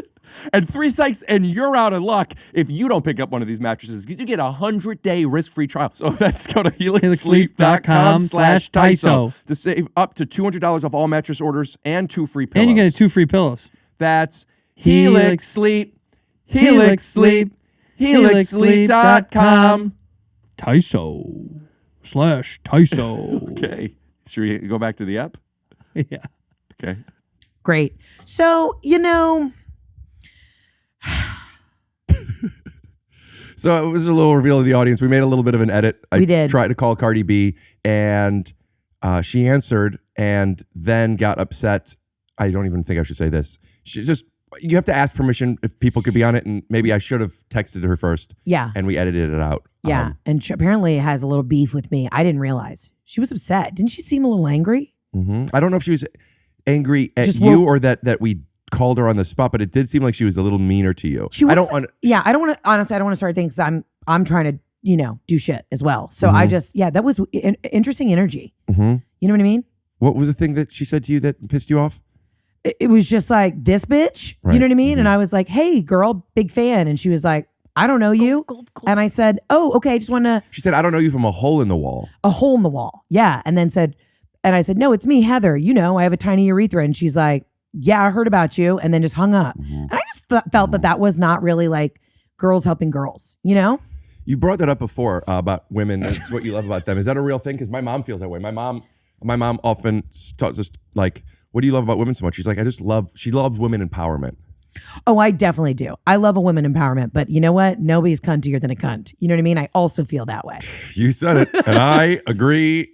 And 3 psychs, and you're out of luck if you don't pick up one of these mattresses, because you get a 100-day risk-free trial. So let's go to helixsleep.com/TYSO to save up to $200 off all mattress orders and 2 free pillows.
And you get 2 free pillows.
That's Helix Sleep. Helix Sleep. helixsleep.com.
TYSO/TYSO.
Okay. Should we go back to the app?
Yeah.
Okay.
Great. So,
So it was a little reveal to the audience. We made a little bit of an edit.
We did.
I tried to call Cardi B, and she answered and then got upset. I don't even think I should say this. You have to ask permission if people could be on it, and maybe I should have texted her first.
Yeah.
And we edited it out.
yeah. And she apparently has a little beef with me. I didn't realize. She was upset. Didn't she seem a little angry?
Mm-hmm. I don't know if she was angry at
Just
you or that we called her on the spot, but it did seem like she was a little meaner to you.
I don't want to, honestly, I don't want to start things because I'm trying to, do shit as well. So I just, that was interesting energy.
Mm-hmm.
You know what I mean?
What was the thing that she said to you that pissed you off?
It was just like, this bitch,
Right.
you know what I mean?
Mm-hmm.
And I was like, hey girl, big fan. And she was like, I don't know you. And I said, oh, okay. I just want to.
She said, I don't know you from a hole in the wall.
A hole in the wall. Yeah. And then said, And I said, no, it's me, Heather. You know, I have a tiny urethra. And she's like, yeah, I heard about you. And then just hung up. And I just felt that was not really like girls helping girls, you know?
You brought that up before about women. It's what you love about them. Is that a real thing? Because my mom feels that way. My mom often just like, what do you love about women so much? She's like, she loves women empowerment.
Oh, I definitely do. I love a women empowerment, but you know what? Nobody's cuntier than a cunt. You know what I mean? I also feel that way.
You said it, and I agree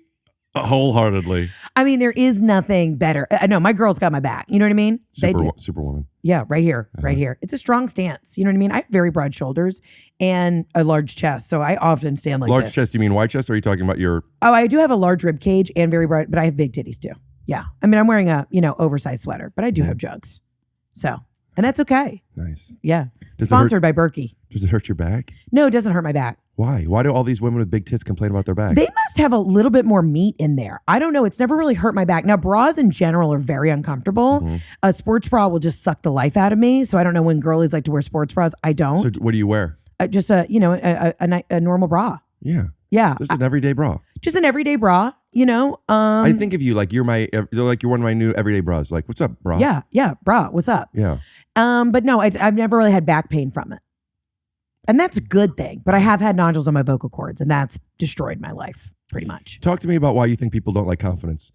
wholeheartedly.
I mean, there is nothing better. I know my girls got my back. You know what I mean?
Superwoman.
Yeah, right here, right here. It's a strong stance. You know what I mean? I have very broad shoulders and a large chest, so I often stand like
large
this.
Chest? You mean wide chest? Or are you talking about your?
Oh, I do have a large rib cage and very broad, but I have big titties too. Yeah, I mean, I'm wearing a oversized sweater, but I do have jugs, so and that's okay.
Nice.
Yeah.
Does
Sponsored by Berkey.
Does it hurt your back?
No, it doesn't hurt my back.
Why? Why do all these women with big tits complain about their back?
They must have a little bit more meat in there. I don't know. It's never really hurt my back. Now, bras in general are very uncomfortable. A sports bra will just suck the life out of me. So I don't know when girlies like to wear sports bras. I don't.
So what do you wear?
Just a normal bra.
Yeah.
Yeah.
Just an everyday bra.
Just an everyday bra,
I think of you like you're one of my new everyday bras. Like, what's up, bra?
Yeah, bra. What's up?
Yeah.
But no, I've never really had back pain from it. And that's a good thing. But I have had nodules on my vocal cords, and that's destroyed my life pretty much.
Talk to me about why you think people don't like confidence.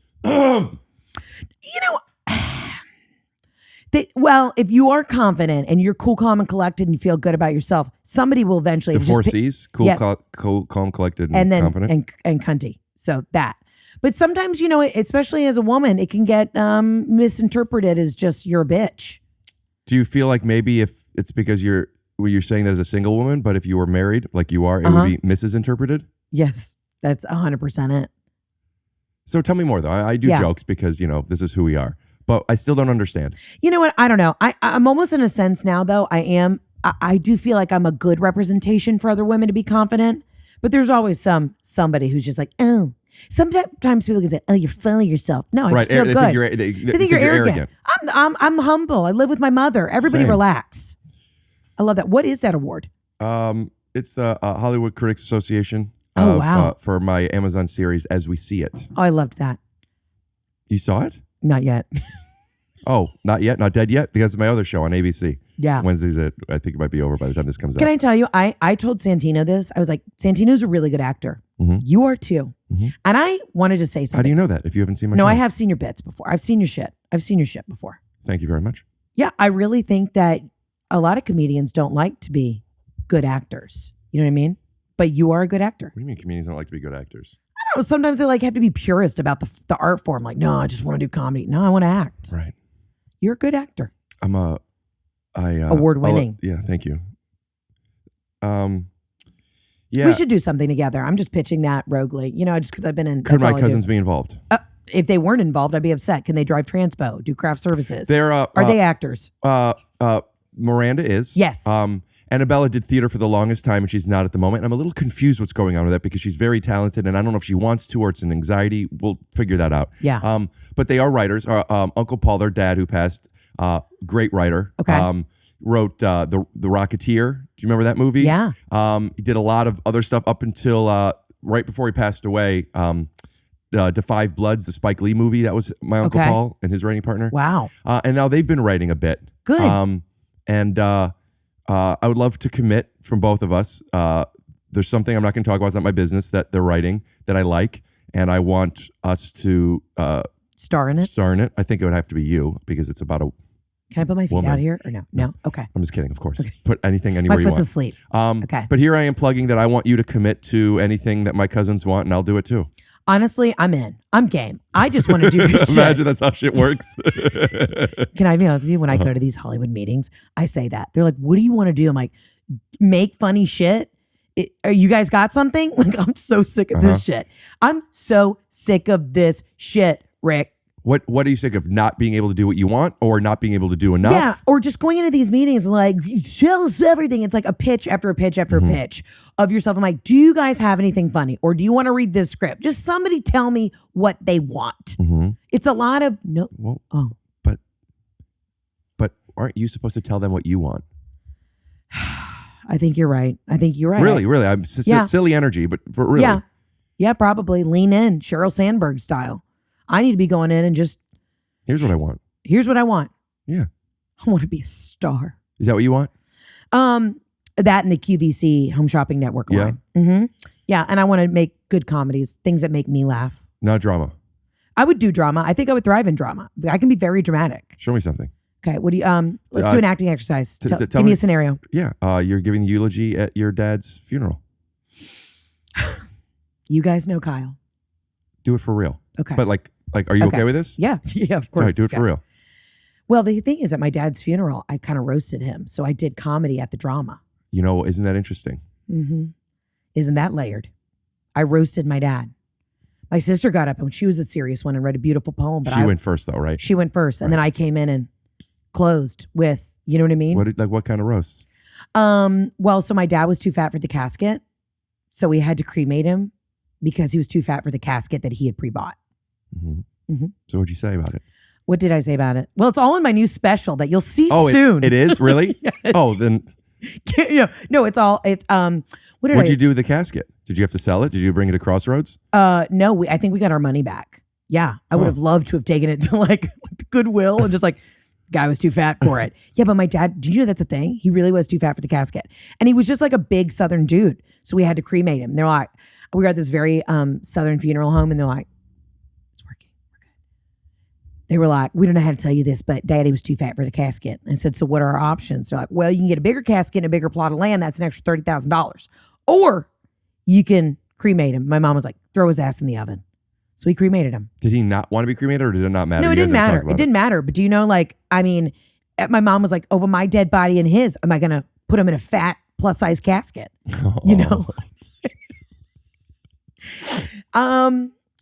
If you are confident and you're cool, calm, and collected and you feel good about yourself, somebody will eventually...
The four C's? Cool, calm, collected, and
then,
confident?
And cunty. So that. But sometimes, especially as a woman, it can get misinterpreted as just you're a bitch.
Do you feel like maybe if it's because you're saying that as a single woman, but if you were married, like you are, it would be misinterpreted?
Yes, that's 100% it.
So tell me more, though. I do jokes because, this is who we are. But I still don't understand.
You know what? I don't know. I'm almost in a sense now, though. I do feel like I'm a good representation for other women to be confident. But there's always somebody who's just like, oh. Sometimes people can say, oh, you're full of yourself. No, I just feel good. They think you're arrogant. I'm humble. I live with my mother. Everybody relax. I love that. What is that award?
It's the Hollywood Critics Association.
Oh, wow.
For my Amazon series, As We See It.
Oh, I loved that.
You saw it?
Not yet.
Oh, not yet? Not dead yet? Because of my other show on ABC.
Yeah.
Wednesdays, I think it might be over by the time this comes out.
Can I tell you, I told Santino this. I was like, Santino's a really good actor. Mm-hmm. You are too. Mm-hmm. And I wanted to say something.
How do you know that if you haven't seen my show?
No, I have seen your bits before. I've seen your shit. Before.
Thank you very much.
Yeah, I really think that a lot of comedians don't like to be good actors. You know what I mean? But you are a good actor.
What do you mean comedians don't like to be good actors?
I don't know. Sometimes they have to be purist about the art form. Like, no, I just want to do comedy. No, I want to act.
Right.
You're a good actor.
I'm
award winning.
Yeah, thank you. Yeah.
We should do something together. I'm just pitching that roguely. Just because I've been in.
Could my cousins be involved?
If they weren't involved, I'd be upset. Can they drive transpo? Do craft services?
Are
they actors?
Miranda is.
Yes.
Annabella did theater for the longest time, and she's not at the moment. And I'm a little confused what's going on with that because she's very talented, and I don't know if she wants to or it's an anxiety. We'll figure that out.
Yeah.
But they are writers. Uncle Paul, their dad, who passed, great writer.
Okay.
Wrote the Rocketeer. Do you remember that movie?
Yeah.
He did a lot of other stuff up until right before he passed away. To Five Bloods, the Spike Lee movie. That was my Uncle Paul and his writing partner.
Wow.
And now they've been writing a bit.
Good.
I would love to commit from both of us. There's something I'm not going to talk about. It's not my business that they're writing that I like. And I want us to
star in it.
I think it would have to be you because it's about a
Can I put my feet
woman.
out here or no? No? Okay.
I'm just kidding, of course.
Okay.
Put anything anywhere
my
you want.
foot's asleep. Okay.
But here I am plugging that I want you to commit to anything that my cousins want, and I'll do it too.
Honestly, I'm in. I'm game. I just want to do good shit.
Imagine that's how shit works.
Can I be honest with you? When I go to these Hollywood meetings, I say that. They're like, what do you want to do? I'm like, make funny shit. You guys got something? Like, I'm so sick of this shit. I'm so sick of this shit, Rick.
What are you sick of? Not being able to do what you want or not being able to do enough?
Yeah, or just going into these meetings like, tell us everything. It's like a pitch after a pitch after a pitch of yourself. I'm like, do you guys have anything funny? Or do you want to read this script? Just somebody tell me what they want. It's a lot of, no.
Well, but aren't you supposed to tell them what you want?
I think you're right.
Really. I'm silly energy, but for really.
Yeah, probably. Lean in, Sheryl Sandberg style. I need to be going in and just,
Here's what I want.
here's what I want.
Yeah.
I want to be a star.
Is that what you want?
That and the QVC Home Shopping Network
Yeah.
line. Mm-hmm. Yeah, and I want to make good comedies, things that make me laugh.
Not drama.
I would do drama. I think I would thrive in drama. I can be very dramatic.
Show me something.
Okay, what do you let's do an acting exercise.
tell
Give me
me-
a scenario.
Yeah. You're giving the eulogy at your dad's funeral.
You guys know Kyle.
Do it for real.
Okay.
But like, are you okay with this?
Yeah. Yeah, of course.
All right, do it
Okay.
for real.
Well, the thing is, at my dad's funeral, I kind of roasted him. So I did comedy at the drama.
You know, isn't that interesting?
Isn't that layered? I roasted my dad. My sister got up and she was a serious one and read a beautiful poem. But
She went first though, right?
She went first. And then I came in and closed with, you know what I mean?
What kind of roasts?
Well, so my dad was too fat for the casket. So we had to cremate him because he was too fat for the casket that he had pre-bought.
So what'd you say about it?
What did I say about it? Well, it's all in my new special that you'll see soon.
It is? Really? Oh, then
No, it's what did
what'd you do with the casket? Did you have to sell it? Did you bring it to Crossroads?
No, I think we got our money back. Yeah. I would have loved to have taken it to like Goodwill and just like, guy was too fat for it. Yeah, but my dad, did you know that's a thing? He really was too fat for the casket. And he was just like a big Southern dude. So we had to cremate him. They're like, we were at this very Southern funeral home and they're like, it's working. We're good. They were like, we don't know how to tell you this, but daddy was too fat for the casket. I said, so what are our options? They're like, well, you can get a bigger casket and a bigger plot of land. That's an extra $30,000. Or you can cremate him. My mom was like, throw his ass in the oven. So we cremated him.
Did he not want to be cremated or did it not matter?
No,
You
it
guys
didn't
never
matter.
talked about
It didn't matter. But do you know, like, I mean, my mom was like, over my dead body and his, am I going to put him in a fat plus size casket? You know?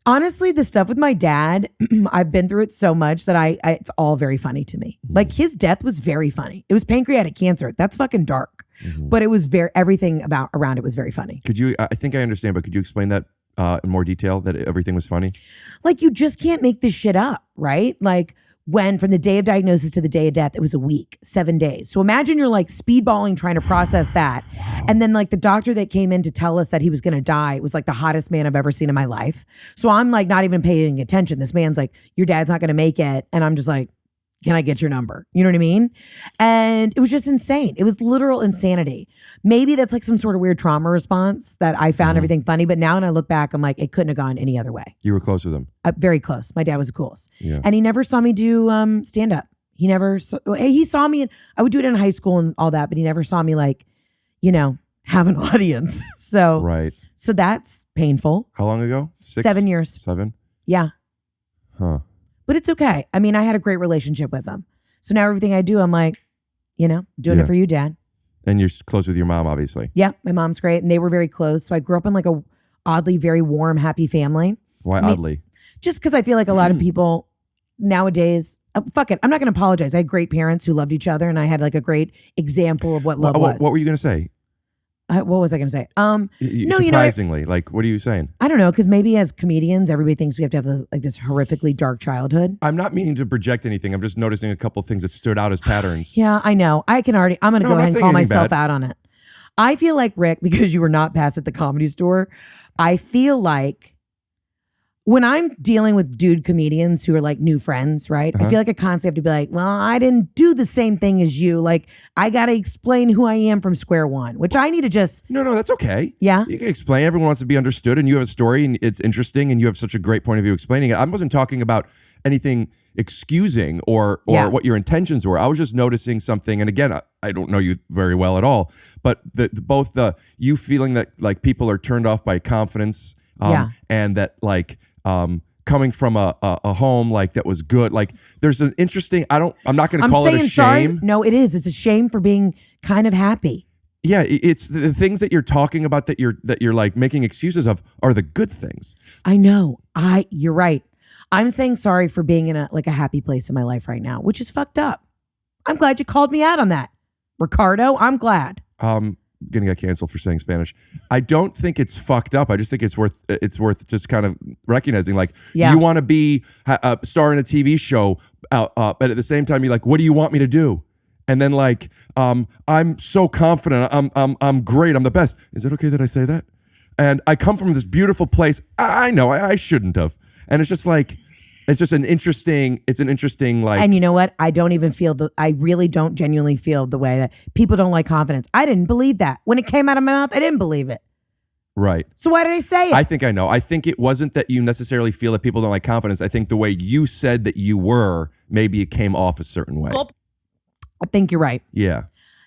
Honestly, the stuff with my dad, I've been through it so much that it's all very funny to me. Like his death was very funny. It was pancreatic cancer. That's fucking dark. But it was everything around it was very funny.
Could you, I think I understand, but could you explain that in more detail, that everything was funny?
Like you just can't make this shit up, right? Like when from the day of diagnosis to the day of death, it was a week, 7 days. So imagine you're like speedballing trying to process that. And then like the doctor that came in to tell us that he was going to die was like the hottest man I've ever seen in my life. So I'm like not even paying attention. This man's like, your dad's not going to make it. And I'm just like, can I get your number? You know what I mean? And it was just insane. It was literal insanity. Maybe that's like some sort of weird trauma response that I found everything funny. But now when I look back, I'm like, it couldn't have gone any other way.
You were close with him.
Very close. My dad was the coolest.
Yeah.
And he never saw me do stand up. He never he saw me, and I would do it in high school and all that, but he never saw me like, you know, have an audience. So,
Right.
so that's painful.
How long ago?
7 years.
7?
Yeah.
Huh.
But it's okay. I mean, I had a great relationship with him. So now everything I do, I'm like, you know, doing
Yeah.
it for you, Dad.
And you're close with your mom, obviously.
Yeah, my mom's great. And they were very close. So I grew up in like a oddly very warm, happy family.
Why oddly?
Just because I feel like a lot of people nowadays, fuck it, I'm not going to apologize. I had great parents who loved each other and I had like a great example of what love was.
What were you going to say?
What was I going to say? No, you know,
Surprisingly, like, what are you saying?
I don't know, because maybe as comedians, everybody thinks we have to have this horrifically dark childhood.
I'm not meaning to project anything. I'm just noticing a couple of things that stood out as patterns.
Yeah, I know. I'm going to
No,
go
I'm not
ahead and
saying
call
anything
myself
bad.
out on it. I feel like, Rick, because you were not passed at the Comedy Store, I feel like when I'm dealing with dude comedians who are like new friends, right? I feel like I constantly have to be like, well, I didn't do the same thing as you. Like, I got to explain who I am from square one, which I need to just,
No, that's okay.
Yeah?
You can explain. Everyone wants to be understood, and you have a story, and it's interesting, and you have such a great point of view explaining it. I wasn't talking about anything excusing or
Yeah.
what your intentions were. I was just noticing something, and again, I don't know you very well at all, but both you feeling that like people are turned off by confidence,
Yeah.
and that like coming from a home like that was good. Like there's an interesting. I'm not going to
I'm
call it
saying
a shame.
sorry. No, it is. It's a shame for being kind of happy.
Yeah, it's the things that you're talking about that you're like making excuses of are the good things.
I know. You're right. I'm saying sorry for being in a happy place in my life right now, which is fucked up. I'm glad you called me out on that, Ricardo. I'm glad.
Gonna get canceled for saying Spanish. I don't think it's fucked up. I just think it's worth just kind of recognizing. Like,
Yeah.
you want to be a star in a TV show, but at the same time, you're like, what do you want me to do? And then like, I'm so confident. I'm great. I'm the best. Is it okay that I say that? And I come from this beautiful place. I know I shouldn't have. And it's just like, It's just an interesting like.
And you know what? I really don't genuinely feel the way that people don't like confidence. I didn't believe that. When it came out of my mouth, I didn't believe it.
Right.
So why did I say it?
I think I know. I think it wasn't that you necessarily feel that people don't like confidence. I think the way you said that you were, maybe it came off a certain way.
I think you're right.
Yeah.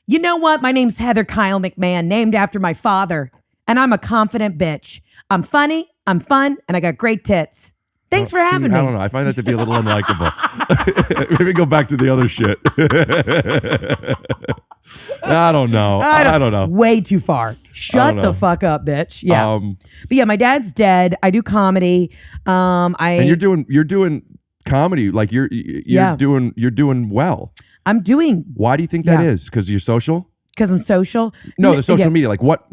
You know what? My name's Heather Kyle McMahan, named after my father, and I'm a confident bitch. I'm funny, I'm fun, and I got great tits. Thanks for having me.
I don't know. I find that to be a little unlikable. Maybe go back to the other shit. I don't know. I don't know.
Way too far. Shut the fuck up, bitch. Yeah. But yeah, my dad's dead. I do comedy.
And you're doing comedy. Like you're doing well.
I'm doing.
Why do you think that is? Because you're social?
Because I'm social.
No, the social media. Like what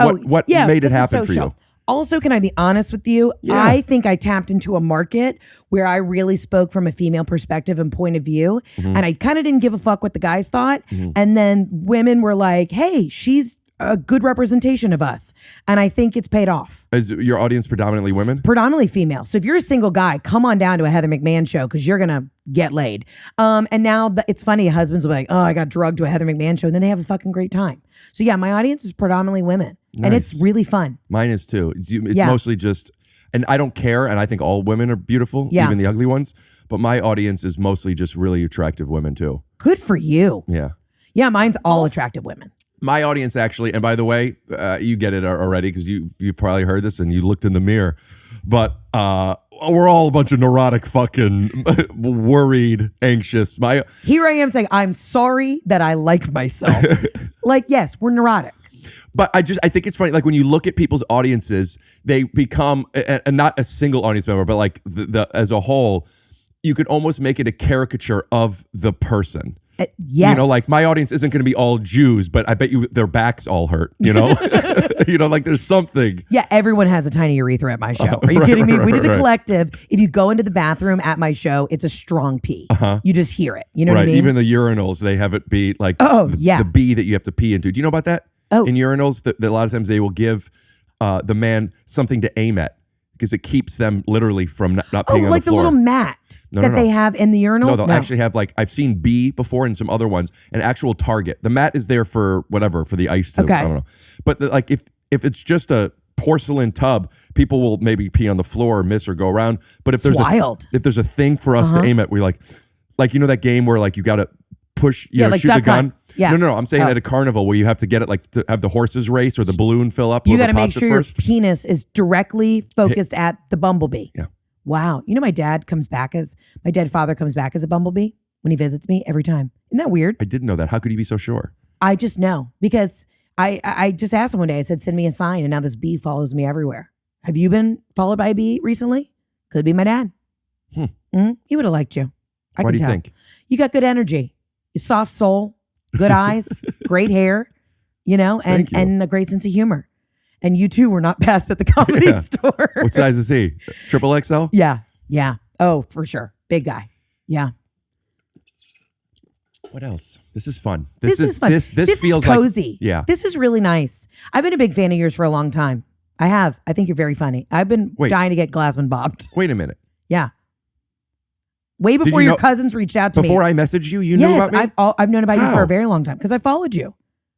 made it happen for you?
Also, can I be honest with you?
Yeah.
I think I tapped into a market where I really spoke from a female perspective and point of view. And I kind of didn't give a fuck what the guys thought. And then women were like, hey, she's a good representation of us. And I think it's paid off.
Is your audience predominantly women?
Predominantly female. So if you're a single guy, come on down to a Heather McMahan show because you're going to get laid. And now it's funny, husbands will be like, oh, I got drugged to a Heather McMahan show. And then they have a fucking great time. So yeah, my audience is predominantly women. Nice. And it's really fun.
Mine is too. It's mostly just, and I don't care. And I think all women are beautiful, even the ugly ones. But my audience is mostly just really attractive women too.
Good for you.
Yeah.
Yeah, mine's all attractive women.
My audience actually, and by the way, you get it already because you've probably heard this and you looked in the mirror, but we're all a bunch of neurotic, fucking worried, anxious.
Here I am saying, I'm sorry that I like myself. Like, yes, we're neurotic.
But I think it's funny. Like when you look at people's audiences, they become, and not a single audience member, but like the as a whole, you could almost make it a caricature of the person.
Yes.
You know, like my audience isn't going to be all Jews, but I bet you their backs all hurt, you know? You know, like there's something.
Yeah, everyone has a tiny urethra at my show. Are you kidding me? We did a collective. If you go into the bathroom at my show, it's a strong pee. You just hear it. You know what I mean?
Even the urinals, they have it be like the bee that you have to pee into. Do you know about that? In urinals, that a lot of times they will give the man something to aim at. Because it keeps them literally from not peeing on the floor.
Like the little mat that they have in the urinal?
No, they'll actually have like, I've seen B before and some other ones, an actual target. The mat is there for whatever, for the ice to, I don't know. But like if it's just a porcelain tub, people will maybe pee on the floor or miss or go around. But if there's a thing for us to aim at, we like you know that game where like you got to push, you know,
like
shoot the gun?
Hunt. Yeah.
No. I'm saying at a carnival where you have to get it like to have the horses race or the balloon fill up.
You got to make sure your penis is directly focused at the bumblebee.
Yeah.
Wow. You know, my dead father comes back as a bumblebee when he visits me every time. Isn't that weird?
I didn't know that. How could you be so sure?
I just know because I just asked him one day, I said, send me a sign. And now this bee follows me everywhere. Have you been followed by a bee recently? Could be my dad. He would have liked you.
Why do you think?
You got good energy. You soft soul. Good eyes, great hair, you know, and a great sense of humor. And you two were not passed at the comedy store.
What size is he? Triple XL?
Yeah. Oh, for sure. Big guy. Yeah.
What else? This is fun.
This is fun.
This feels
cozy.
Like, yeah.
This is really nice. I've been a big fan of yours for a long time. I have. I think you're very funny. I've been dying to get Glassman bobbed.
Wait a minute.
Yeah. Way before your cousins reached out to me.
Before I messaged you, you knew about me?
I've known about you for a very long time because I followed you.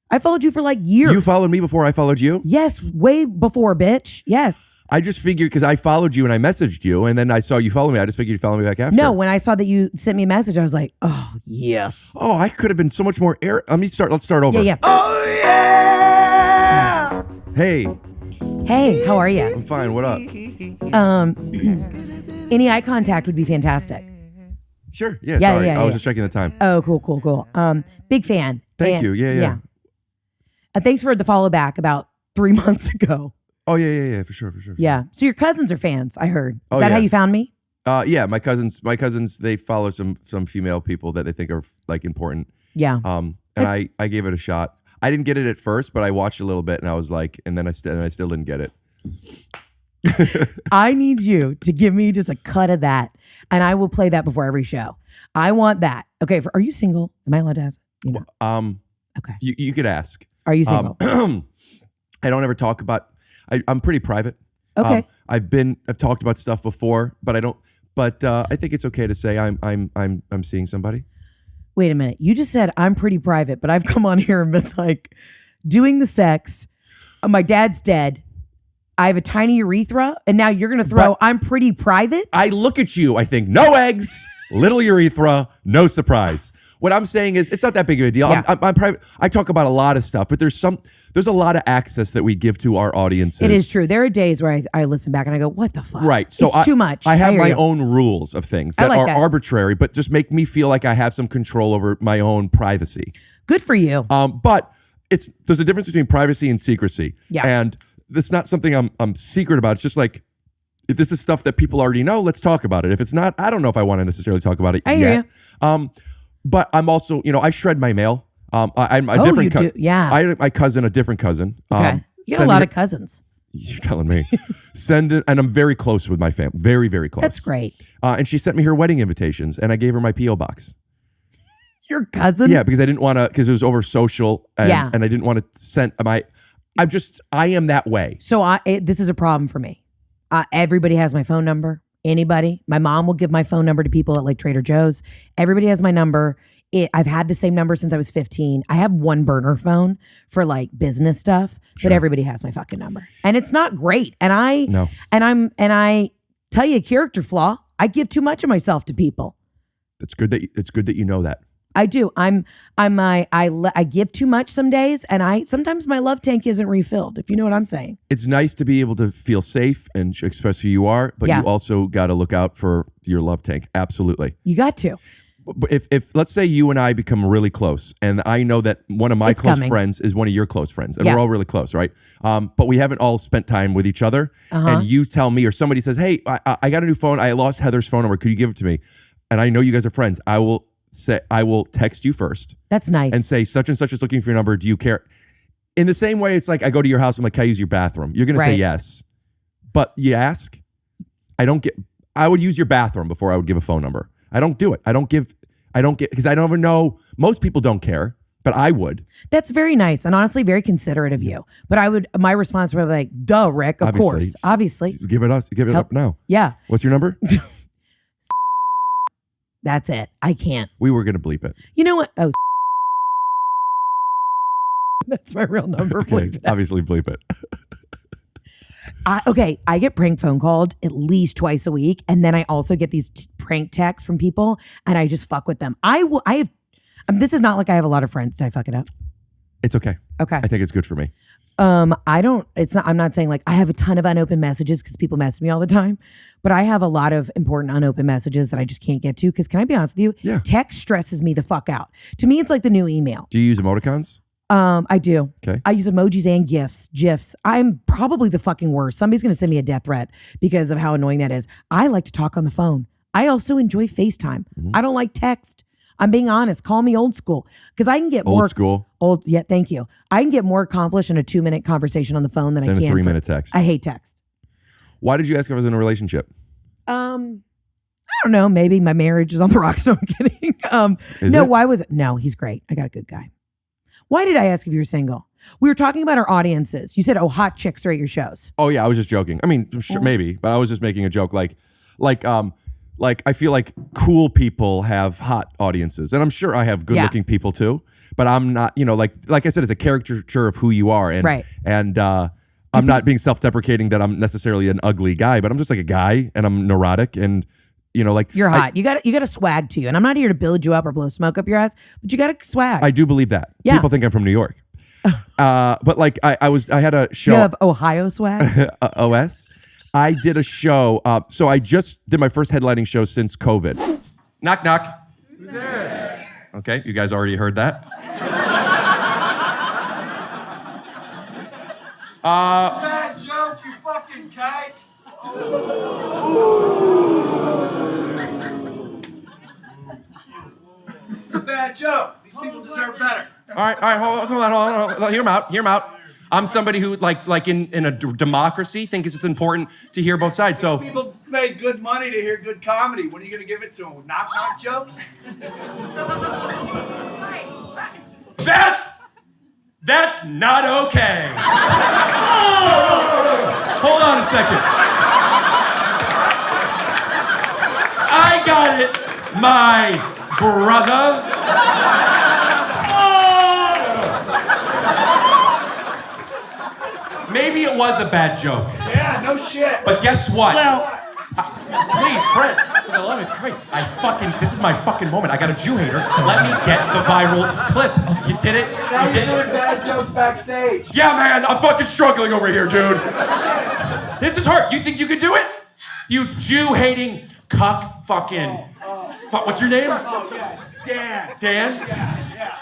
I followed you for like years.
You followed me before I followed you?
Yes, way before, bitch. Yes.
I just figured because I followed you and I messaged you and then I saw you follow me. I just figured you'd follow me back after.
No, when I saw that you sent me a message, I was like, oh, yes.
Oh, I could have been so much more Let's start over.
Yeah.
Oh, yeah.
Hey, how are you?
I'm fine. What up?
Any eye contact would be fantastic.
Sure. Yeah, sorry. I was just checking the time.
Oh, cool. Big fan.
Thank you. Yeah.
Thanks for the follow back about 3 months ago.
Oh, yeah, for sure.
Yeah. So your cousins are fans, I heard. Is that how you found me?
Yeah, my cousins, they follow some female people that they think are like important.
Yeah.
And I gave it a shot. I didn't get it at first, but I watched a little bit and I was like, and then I still didn't get it.
I need you to give me just a cut of that, and I will play that before every show. I want that. Okay, are you single? Am I allowed to ask? You know. Okay.
You could ask.
Are you single?
I don't ever talk about. I'm pretty private.
Okay.
I've talked about stuff before, but but I think it's okay to say I'm seeing somebody.
Wait a minute. You just said I'm pretty private, but I've come on here and been like doing the sex. My dad's dead. I have a tiny urethra, and now you're going to throw I'm pretty private?
I look at you, I think, no eggs, little urethra, no surprise. What I'm saying is it's not that big of a deal.
Yeah.
I'm private. I talk about a lot of stuff, but there's a lot of access that we give to our audiences.
It is true. There are days where I listen back and I go, what the fuck?
Right. So
it's too much.
I have
hear
my
you.
own rules of things that
like
are
that.
arbitrary, but just make me feel like I have some control over my own privacy.
Good for you.
But there's a difference between privacy and secrecy.
Yeah.
And it's not something I'm secret about. It's just like, if this is stuff that people already know, let's talk about it. If it's not, I don't know if I want to necessarily talk about it
I hear
you. But I'm also, I shred my mail. I'm a
Oh,
different
you do? Yeah.
I my cousin, a different cousin.
Okay. You got a lot of cousins.
You're telling me. And I'm very close with my family. Very, very close.
That's great.
And she sent me her wedding invitations, and I gave her my P.O. box.
Your cousin?
Yeah, because I didn't want to, because it was over social, and,
Yeah.
and I didn't want to send I am that way.
So this is a problem for me. Everybody has my phone number. Anybody. My mom will give my phone number to people at like Trader Joe's. Everybody has my number. I've had the same number since I was 15. I have one burner phone for like business stuff, but everybody has my fucking number. And it's not great. And I tell you a character flaw. I give too much of myself to people.
It's good that you know that.
I do. I give too much some days, and sometimes my love tank isn't refilled, if you know what I'm saying.
It's nice to be able to feel safe and express who you are, but
Yeah.
you also got to look out for your love tank. Absolutely.
You got to.
But if let's say you and I become really close, and I know that one of my
It's
close
coming.
friends is one of your close friends, and
Yeah.
we're all really close, right? But we haven't all spent time with each other, and you tell me, or somebody says, "Hey, I got a new phone. I lost Heather's phone number. Could you give it to me?" And I know you guys are friends. I will text you first.
That's nice.
And say such and such is looking for your number. Do you care? In the same way, it's like I go to your house. I'm like, can I use your bathroom? You're gonna say
Right.
yes, but you ask. I would use your bathroom before I would give a phone number. I don't do it. I don't get because I don't even know. Most people don't care, but I would.
That's very nice and honestly very considerate of you. But my response would be like, duh, Rick, of course. Obviously.
Give it up now.
Yeah.
What's your number?
That's it. I can't.
We were gonna bleep it.
You know what? Oh, that's my real number.
Okay,
Bleep it out.
obviously bleep it.
I get prank phone called at least twice a week, and then I also get these prank texts from people, and I just fuck with them. This is not like I have a lot of friends. Did I fuck it up?
It's okay.
Okay.
I think it's good for me.
I'm not saying like I have a ton of unopened messages because people message me all the time, but I have a lot of important unopened messages that I just can't get to. Because can I be honest with you?
Yeah.
Text stresses me the fuck out. To me, it's like the new email.
Do you use emoticons?
I do.
Okay.
I use emojis and GIFs. I'm probably the fucking worst. Somebody's going to send me a death threat because of how annoying that is. I like to talk on the phone. I also enjoy FaceTime. I don't like text. I'm being honest. Call me old school because I can get
Old school.
Yeah, thank you. I can get more accomplished in a 2-minute conversation on the phone than I can
a 3-minute text.
I hate text.
Why did you ask if I was in a relationship?
I don't know. Maybe my marriage is on the rocks. No, I'm kidding.
Is it?
Why was it? No, he's great. I got a good guy. Why did I ask if you were single? We were talking about our audiences. You said, "Oh, hot chicks are at your shows."
Oh yeah, I was just joking. I mean, sure, maybe, but I was just making a joke. Like I feel like cool people have hot audiences, and I'm sure I have good-looking people too. But I'm not, like I said, it's a caricature of who you are, and
Right.
And I'm not being self-deprecating that I'm necessarily an ugly guy, but I'm just like a guy, and I'm neurotic, and
You're hot. You got a swag to you, and I'm not here to build you up or blow smoke up your ass, but you got a swag.
I do believe that.
Yeah.
People think I'm from New York. But like I had a show.
You have Ohio swag.
OS. I did a show. So I just did my first headlining show since COVID. Knock, knock. Who's there? Okay, you guys already heard that.
Bad joke, you fucking kike. It's a bad joke. These people deserve better.
All right, hold on. Hear him out. I'm somebody who, like in a democracy, thinks it's important to hear both sides. So
People pay good money to hear good comedy. What are you going to give it to them? Knock knock jokes?
that's not okay. Hold on a second. got it, my brother. Maybe it was a bad joke.
Yeah, no shit.
But guess what?
Well,
Please, Brent, for the love of Christ, this is my fucking moment. I got a Jew hater. Let me get the viral clip. You did it.
now
You
you're
did
doing
it.
bad jokes backstage.
Yeah, man, I'm fucking struggling over here, dude. This is hard. You think you could do it? You Jew-hating cuck fucking. What's your name?
Oh, yeah, Dan.
Dan?
Yeah.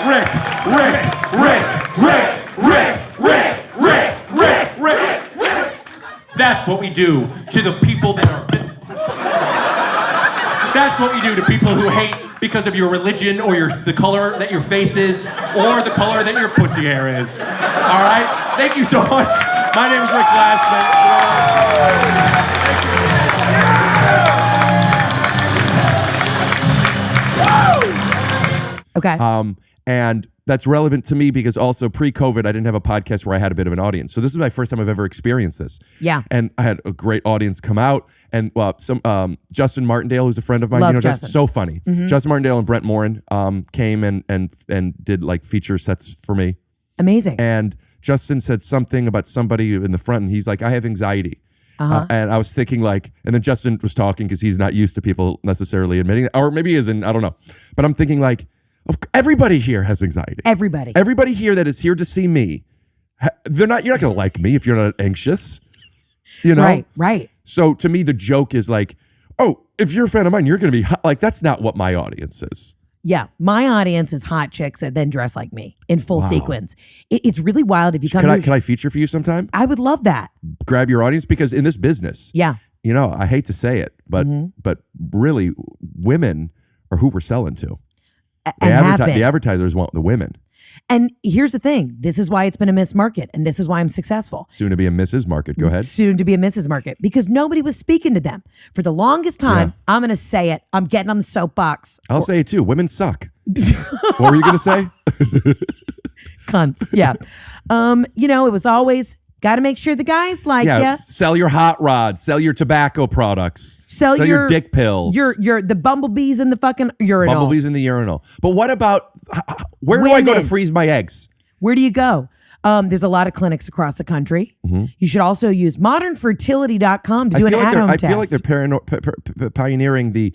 Rick. That's what we do to the people that are. That's what we do to people who hate because of your religion or the color that your face is or the color that your pussy hair is. All right? Thank you so much. My name is Rick Glassman.
Okay.
And that's relevant to me because also pre-COVID, I didn't have a podcast where I had a bit of an audience. So this is my first time I've ever experienced this.
Yeah.
And I had a great audience come out. And Justin Martindale, who's a friend of mine,
Love
Justin,
Justin.
so funny. Justin Martindale and Brent Morin came and did like feature sets for me.
Amazing.
And Justin said something about somebody in the front, and he's like, I have anxiety. And I was thinking like, and then Justin was talking because he's not used to people necessarily admitting that, or maybe he isn't, I don't know. But I'm thinking like, everybody here has anxiety. Everybody here that is here to see me, you're not going to like me if you're not anxious, you know?
Right.
So to me, the joke is like, oh, if you're a fan of mine, you're going to be hot. Like, that's not what my audience is.
Yeah, my audience is hot chicks that then dress like me in full sequence. It's really wild if you come.
Can I feature for you sometime?
I would love that.
Grab your audience, because in this business,
Yeah.
you know, I hate to say it, but really, women are who we're selling to. The advertisers want the women.
And here's the thing. This is why it's been a miss market, and this is why I'm successful.
Soon to be a Mrs. Market. Go ahead.
Soon to be a Mrs. Market, because nobody was speaking to them. For the longest time, I'm going to say it. I'm getting on the soapbox.
I'll say it too. Women suck. What were you going to say?
Cunts. Yeah. You know, it was always got to make sure the guys like you.
Sell your hot rods. Sell your tobacco products.
Sell
your dick pills.
Your the bumblebees in the fucking urinal.
Bumblebees in the urinal. But what about, where do I go to freeze my eggs?
Where do you go? There's a lot of clinics across the country. You should also use modernfertility.com to do an at-home test.
I feel like they're pioneering the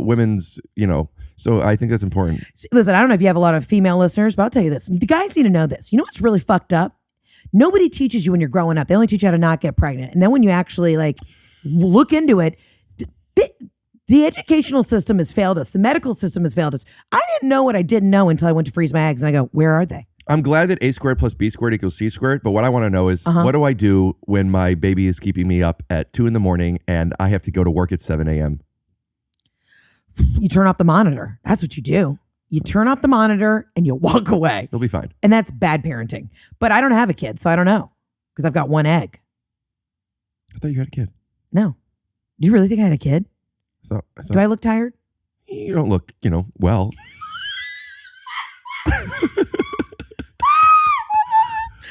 women's, you know, so I think that's important.
Listen, I don't know if you have a lot of female listeners, but I'll tell you this. The guys need to know this. You know what's really fucked up? Nobody teaches you when you're growing up. They only teach you how to not get pregnant. And then when you actually like look into it, the educational system has failed us. The medical system has failed us. I didn't know what I didn't know until I went to freeze my eggs and I go, where are they?
I'm glad that A squared plus B squared equals C squared. But what I want to know is, what do I do when my baby is keeping me up at 2 a.m. and I have to go to work at 7 a.m.?
You turn off the monitor. That's what you do. You turn off the monitor and you walk away.
You'll be fine.
And that's bad parenting. But I don't have a kid, so I don't know. Because I've got one egg.
I thought you had a kid.
No. Do you really think I had a kid?
I thought,
do I look tired?
You don't look, well.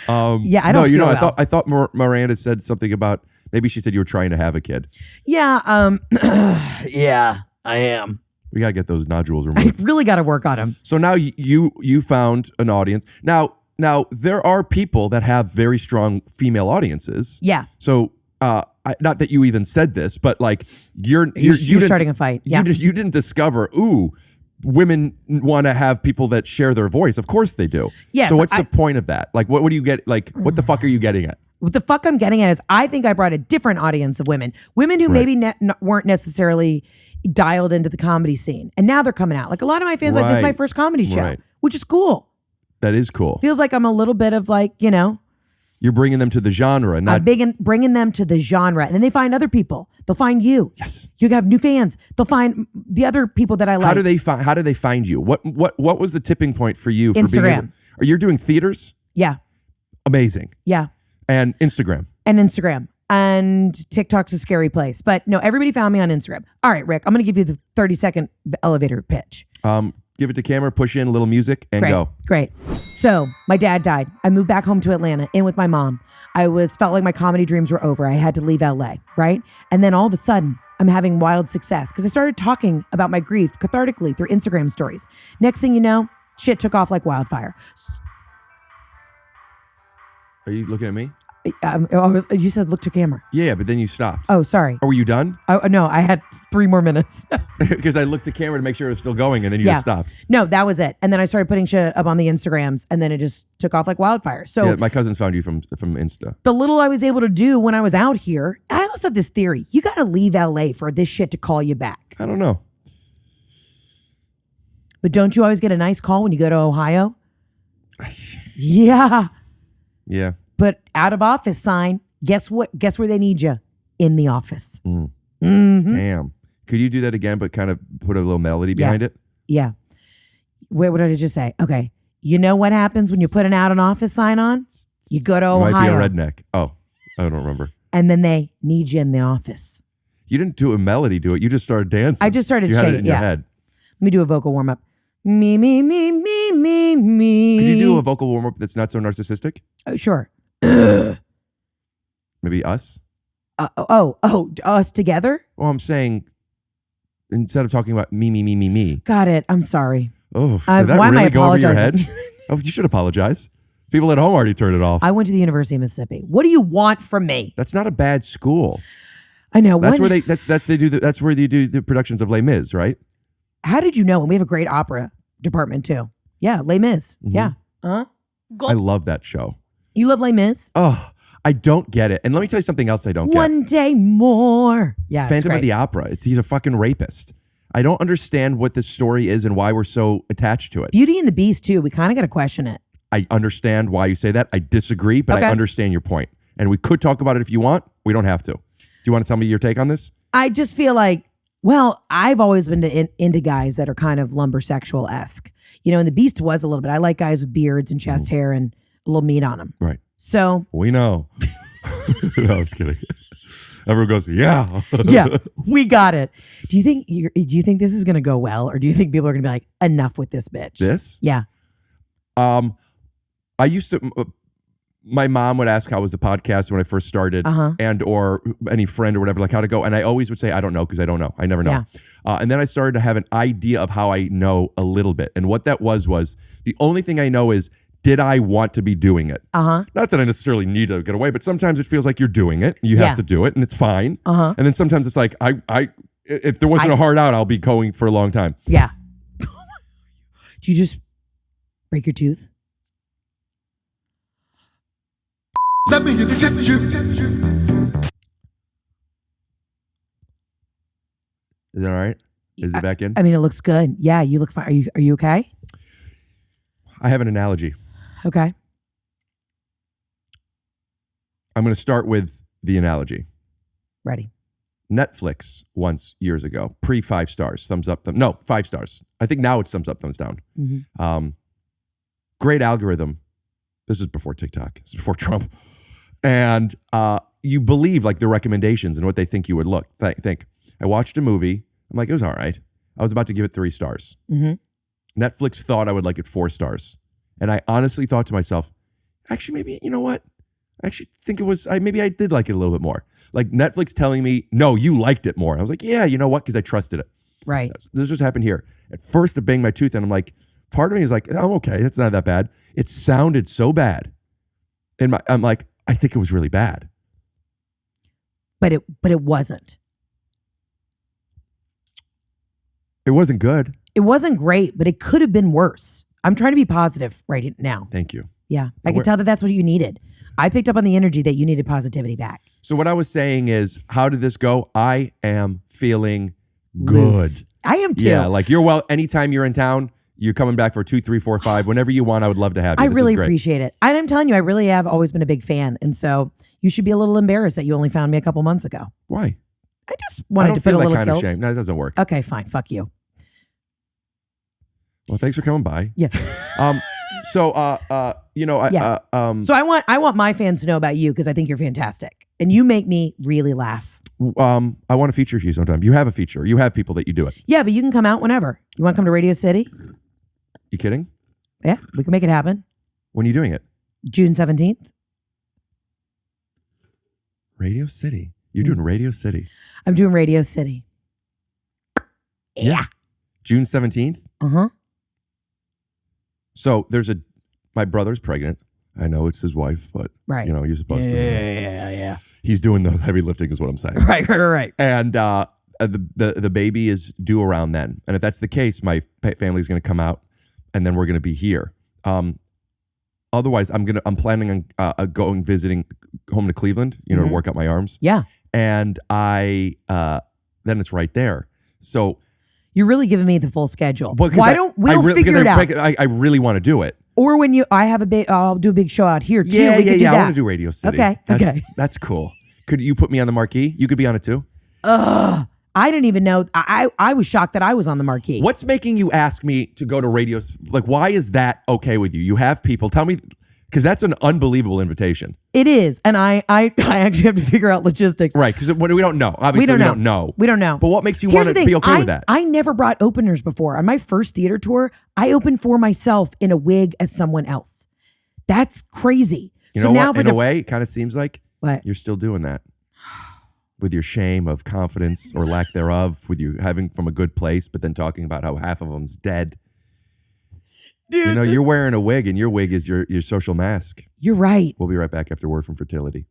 Yeah, I don't feel well.
I thought Miranda said something about, maybe she said you were trying to have a kid.
Yeah, yeah, I am.
We got to get those nodules removed.
I really got to work on them.
So now you found an audience. Now there are people that have very strong female audiences.
Yeah.
So not that you even said this, but like you're
starting a fight. Yeah.
You didn't discover, women want to have people that share their voice. Of course they do.
Yes,
so what's the point of that? Like, what do you get? Like, what the fuck are you getting at?
What the fuck I'm getting at is I think I brought a different audience of women who maybe weren't necessarily dialed into the comedy scene. And now they're coming out. Like a lot of my fans, like, this is my first comedy show, which is cool.
That is cool.
Feels like I'm a little bit of like,
you're bringing them to the genre.
Bringing them to the genre. And then they find other people. They'll find you.
Yes.
You have new fans. They'll find the other people that I like.
How do they find you? What was the tipping point for you?
Instagram.
Are you doing theaters?
Yeah.
Amazing.
Yeah.
And Instagram.
And TikTok's a scary place. But no, everybody found me on Instagram. All right, Rick, I'm going to give you the 30-second elevator pitch.
give it to camera, push in a little music, and go.
Great. So my dad died. I moved back home to Atlanta, in with my mom. Felt like my comedy dreams were over. I had to leave LA, right? And then all of a sudden, I'm having wild success because I started talking about my grief cathartically through Instagram stories. Next thing you know, shit took off like wildfire.
Are you looking at me?
You said look to camera.
Yeah, but then you stopped.
Oh, sorry.
Oh, were you done?
Oh, no, I had 3 more minutes.
Because I looked at camera to make sure it was still going, and then you just stopped.
No, that was it. And then I started putting shit up on the Instagrams, and then it just took off like wildfire. So
yeah, my cousins found you from Insta.
the little I was able to do when I was out here, I also have this theory. You got to leave LA for this shit to call you back.
I don't know.
But don't you always get a nice call when you go to Ohio? Yeah.
Yeah.
But out of office sign, guess what? Guess where they need you? In the office.
Damn. Could you do that again, but kind of put a little melody behind it?
Yeah. Wait, what did I just say? Okay. You know what happens when you put an out of office sign on? You go to Ohio.
Might be a redneck. Oh, I don't remember.
And then they need you in the office.
You didn't do a melody to it. You just started dancing.
I just started
you had
shaking.
it in your head.
Let me do a vocal warm up. Me, me, me, me, me, me.
Could you do a vocal warm up that's not so narcissistic?
Sure.
Maybe us?
Us together?
Well, I'm saying instead of talking about me.
Got it. I'm sorry.
Oh, did that
why am I
really go over your head?
apologizing?
Oh, you should apologize. People at home already turned it off.
I went to the University of Mississippi. What do you want from me?
That's not a bad school.
I know.
That's where that's where they do the productions of Les Mis, right?
How did you know? And we have a great opera department too. Yeah, Les Mis.
Mm-hmm.
Yeah.
I love that show.
You love Les Mis?
Oh, I don't get it. And let me tell you something else I don't get.
One day more. Yeah, it's
Phantom
great.
of the Opera. He's a fucking rapist. I don't understand what this story is and why we're so attached to it.
Beauty and the Beast too. We kind of got to question it.
I understand why you say that. I disagree, but
Okay.
I understand your point. And we could talk about it if you want. We don't have to. Do you want to tell me your take on this?
I just feel like, well, I've always been into guys that are kind of lumbersexual-esque. You know, and the Beast was a little bit. I like guys with beards and chest hair and a little meat on them.
Right.
So
We know. No, I was kidding. Everyone goes, yeah.
yeah, we got it. Do you think this is going to go well, or do you think people are going to be like, enough with this bitch?
This?
Yeah.
I used to, my mom would ask how was the podcast when I first started and or any friend or whatever, like how to go. And I always would say, I don't know, because I don't know. I never know.
Yeah.
And then I started to have an idea of how I know a little bit. And what that was the only thing I know is, did I want to be doing it? Not that I necessarily need to get away, but sometimes it feels like you're doing it. You have to do it and it's fine. And then sometimes it's like, if there wasn't a hard out, I'll be going for a long time.
Yeah. Do you just break your tooth?
Let me inject you.
Is that all right? Is it back in?
I mean, it looks good. Yeah, you look fine. Are you okay?
I have an analogy.
Okay.
I'm going to start with the analogy.
Ready.
Netflix once years ago, pre 5 stars, thumbs up, 5 stars. I think now it's thumbs up, thumbs down. Great algorithm. This is before TikTok. This is before Trump. And you believe like the recommendations and what they think you would think. I watched a movie. I'm like, it was all right. I was about to give it 3 stars. Netflix thought I would like it 4 stars. And I honestly thought to myself, actually, maybe, you know what? I actually think it was, maybe I did like it a little bit more. Like Netflix telling me, no, you liked it more. And I was like, yeah, you know what? Because I trusted it.
Right.
This just happened here. At first, I banged my tooth and I'm like, part of me is like, I'm okay. It's not that bad. It sounded so bad. And I'm like, I think it was really bad.
But it wasn't.
It wasn't good.
It wasn't great, but it could have been worse. I'm trying to be positive right now.
Thank you.
Yeah. I can tell that that's what you needed. I picked up on the energy that you needed positivity back.
So what I was saying is, how did this go? I am feeling good.
Loose. I am too.
Yeah, like anytime you're in town, you're coming back for 2, 3, 4, 5, whenever you want. I would love to have you.
I
This
really
is great.
appreciate it. And I'm telling you, I really have always been a big fan. And so you should be a little embarrassed that you only found me a couple months ago.
Why?
I just wanted to put a little
kind
guilt.
of shame. No, it doesn't work.
Okay, fine. Fuck you.
Well, thanks for coming by.
Yeah.
So I
want my fans to know about you because I think you're fantastic. And you make me really laugh.
I want to feature you sometime. You have a feature. You have people that you do it.
Yeah, but you can come out whenever. You want to come to Radio City?
You kidding?
Yeah, we can make it happen.
When are you doing it?
June 17th.
Radio City. You're doing Radio City.
I'm doing Radio City. Yeah.
June 17th?
Uh-huh.
So my brother's pregnant. I know it's his wife, but
Right.
you're supposed to.
Yeah.
He's doing the heavy lifting is what I'm saying.
Right.
And the baby is due around then. And if that's the case, my family's going to come out and then we're going to be here. Otherwise, I'm planning on going visiting home to Cleveland, to work out my arms.
Yeah.
And then it's right there. So
You're really giving me the full schedule.
we'll
figure it out.
I really want to do it.
Or when I'll do a big show out here too.
Yeah,
we could do that.
I want to do Radio City.
Okay.
That's cool. Could you put me on the marquee? You could be on it too.
I didn't even know. I was shocked that I was on the marquee.
What's making you ask me to go to radio? Like, why is that okay with you? You have people. Tell me, because that's an unbelievable invitation.
It is. And I actually have to figure out logistics.
Right, because we don't know. Obviously, we don't know.
We don't know.
But what makes you
Here's
want
the
to
thing.
be okay with that?
I never brought openers before. On my first theater tour, I opened for myself in a wig as someone else. That's crazy.
You
so
know
now
what? In a way, it kind of seems like you're still doing that. With your shame of confidence or lack thereof, with you having from a good place, but then talking about how half of them's dead. Dude, you're wearing a wig, and your wig is your social mask.
You're right.
We'll be right back after a word from Fertility.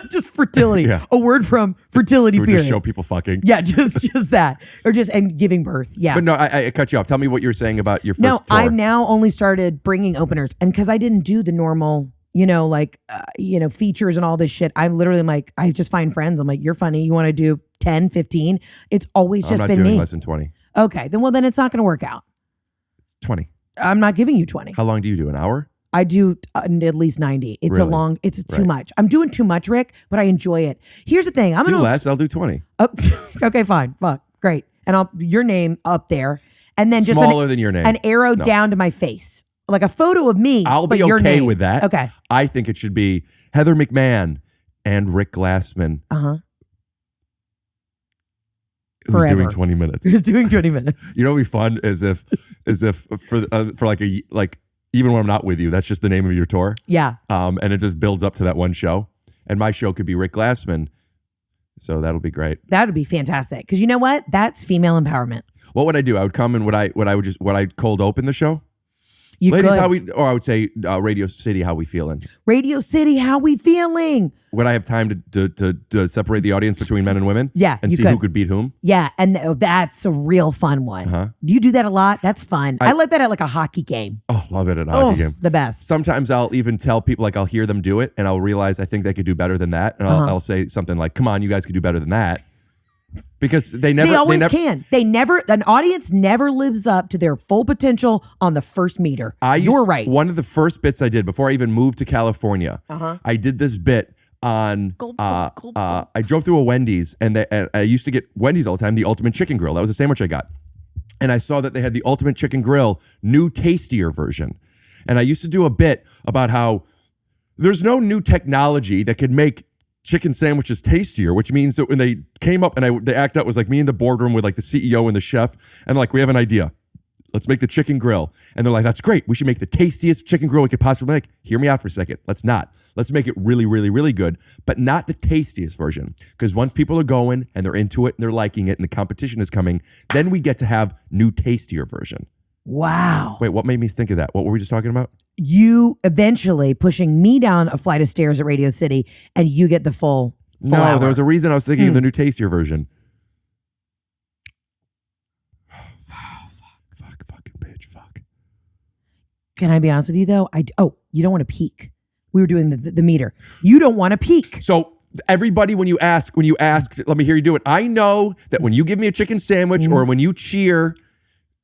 Just fertility.
Yeah.
A word from Fertility.
We
Period.
just show people fucking.
Yeah, just that, and giving birth. Yeah.
But no, I cut you off. Tell me what you were saying about your first tour.
I've now only started bringing openers, and because I didn't do the normal, features and all this shit. I'm literally like, I just find friends. I'm like, you're funny. You want to do 10, 15? It's always just been me.
I'm not doing less than 20.
Okay, then it's not going to work out.
It's 20.
I'm not giving you 20.
How long do you do? An hour?
I do at least 90. It's
Really?
It's too much. I'm doing too much, Rick, but I enjoy it. Here's the thing.
Do less. I'll do 20.
Oh, okay, fine. Fuck, great. And I'll your name up there, and then just
smaller than your name.
An arrow down to my face, like a photo of me.
I'll be
but your
okay
name.
with that.
Okay.
I think it should be Heather McMahan and Rick Glassman. Who's
Forever.
doing 20 minutes.
Who's doing 20 minutes?
You know, what'd be fun as if for like even when I'm not with you, that's just the name of your tour.
Yeah.
And it just builds up to that one show. And my show could be Rick Glassman. So that'll be great.
That would be fantastic. Because you know what? That's female empowerment.
What would I do? I would come and would I cold open the show?
You
Ladies,
could.
I would say Radio City, how we feeling?
Radio City, how we feeling?
Would I have time to separate the audience between men and women?
Yeah,
and
you
see
could.
who could beat whom?
Yeah, and that's a real fun one. Do you do that a lot? That's fun. I like that at like a hockey game.
Oh, love it at a hockey game.
The best.
Sometimes I'll even tell people, like I'll hear them do it and I'll realize I think they could do better than that. And I'll say something like, come on, you guys could do better than that. Because they
always can. An audience never lives up to their full potential on the first meter. You're right.
One of the first bits I did before I even moved to California, I did this bit on, I drove through a Wendy's and I used to get Wendy's all the time, the Ultimate Chicken Grill. That was the sandwich I got. And I saw that they had the Ultimate Chicken Grill, new tastier version. And I used to do a bit about how there's no new technology that could make chicken sandwiches tastier, which means that when they came up and they act out, was like me in the boardroom with like the CEO and the chef, and like, we have an idea. Let's make the chicken grill. And they're like, that's great. We should make the tastiest chicken grill we could possibly make. Hear me out for a second. Let's not. Let's make it really, really, really good, but not the tastiest version. Because once people are going and they're into it and they're liking it and the competition is coming, then we get to have new tastier version.
Wow.
Wait, what made me think of that? What were we just talking about?
You eventually pushing me down a flight of stairs at Radio City and you get the full
No,
hour.
there was a reason I was thinking of the new tastier version. Fuck.
Can I be honest with you though? You don't want to peak. We were doing the meter. You don't want to peak.
So everybody, when you ask, let me hear you do it. I know that when you give me a chicken sandwich or when you cheer,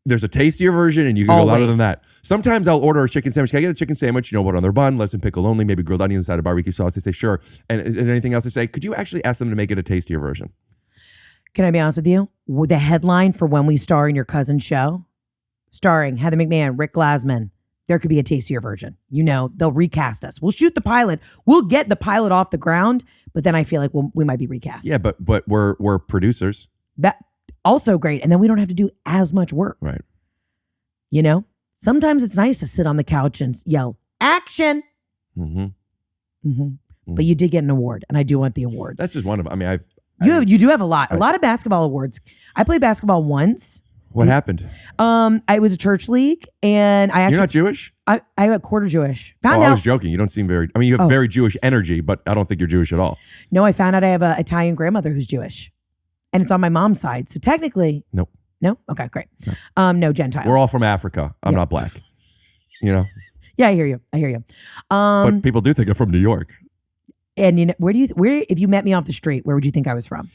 there's a tastier version and you can go louder than that. Sometimes I'll order a chicken sandwich. Can I get a chicken sandwich? You know what, on their bun, lettuce and pickle only, maybe grilled onions, side of barbecue sauce. They say, sure. And anything else they say, could you actually ask them to make it a tastier version?
Can I be honest with you? The headline for when we star in your cousin's show, starring Heather McMahan, Rick Glassman, there could be a tastier version. They'll recast us. We'll shoot the pilot. We'll get the pilot off the ground, but then I feel like we might be recast.
Yeah, but we're producers.
That also great. And then we don't have to do as much work.
Right.
Sometimes it's nice to sit on the couch and yell, action. But you did get an award, and I do want the awards.
That's just one of them. I mean,
you do have a lot of basketball awards. I played basketball once.
What happened?
I was a church league, and I actually.
You're not Jewish?
I'm a quarter Jewish.
I was joking. You don't seem very. I mean, you have very Jewish energy, but I don't think you're Jewish at all.
No, I found out I have an Italian grandmother who's Jewish, and it's on my mom's side. So technically,
nope.
No. Okay, great. No, Gentile.
We're all from Africa. I'm not black. You know.
Yeah, I hear you.
But people do think I'm from New York.
And you know, where if you met me off the street, where would you think I was from?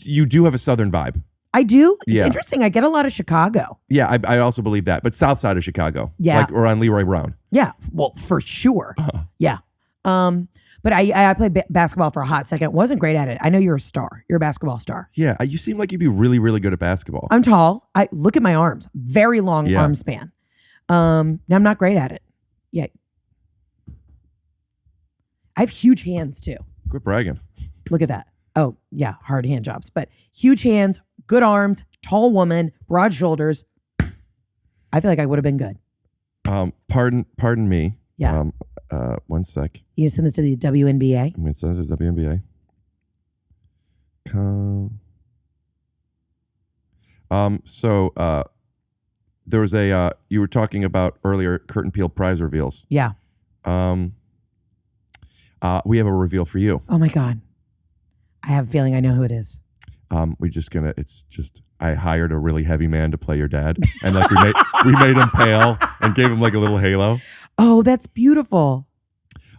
You do have a Southern vibe.
I do. It's interesting. I get a lot of Chicago.
Yeah, I also believe that. But South Side of Chicago.
Yeah.
Like we're on Leroy Brown.
Yeah. Well, for sure. Yeah. But I played basketball for a hot second. Wasn't great at it. I know you're a star. You're a basketball star.
Yeah. You seem like you'd be really, really good at basketball.
I'm tall. I look at my arms. Very long arm span. Now I'm not great at it. Yeah. I have huge hands too.
Quit bragging.
Look at that. Oh, yeah, hard hand jobs, but huge hands, good arms, tall woman, broad shoulders. I feel like I would have been good.
Pardon me.
Yeah.
1 sec.
You send this to the WNBA?
I'm going to send it to the WNBA. There was you were talking about earlier Curtain Peel prize reveals.
Yeah.
We have a reveal for you.
Oh my God. I have a feeling I know who it is.
I hired a really heavy man to play your dad. And like we made him pale and gave him like a little halo.
Oh, that's beautiful.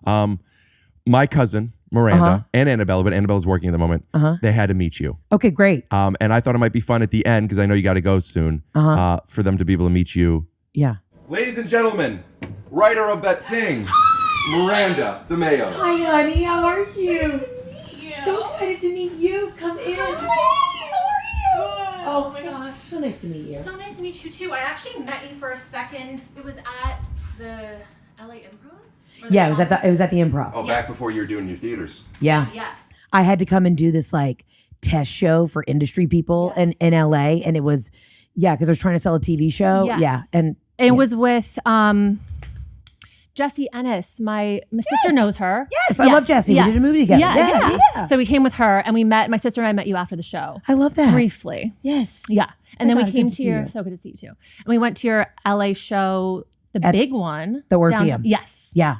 My cousin, Miranda, and Annabella, but Annabella's working at the moment. They had to meet you.
Okay, great.
And I thought it might be fun at the end, because I know you got to go soon, for them to be able to meet you.
Yeah.
Ladies and gentlemen, writer of that thing, Miranda DeMeo.
Hi, honey. How are you? So excited to meet you. Come in.
Oh my gosh.
So nice to meet you.
So nice to meet you too. I actually met you for a second. It was at the LA Improv?
Yeah, it was at the Improv.
Oh, back before you were doing your theaters.
Yeah.
Yes.
I had to come and do this like test show for industry people in LA, and it was because I was trying to sell a TV show.
Yes.
Yeah, and
it was with Jessie Ennis. My sister knows her.
Yes, I love Jessie. We did a movie together. Yeah.
So we came with her, and we met. My sister and I met you after the show.
I love that.
Briefly.
Yes.
Yeah. And then we came
good to
to
see
your,
you.
so good to see you too. And we went to your LA show, the big one.
The Orpheum.
downtown. Yes.
Yeah.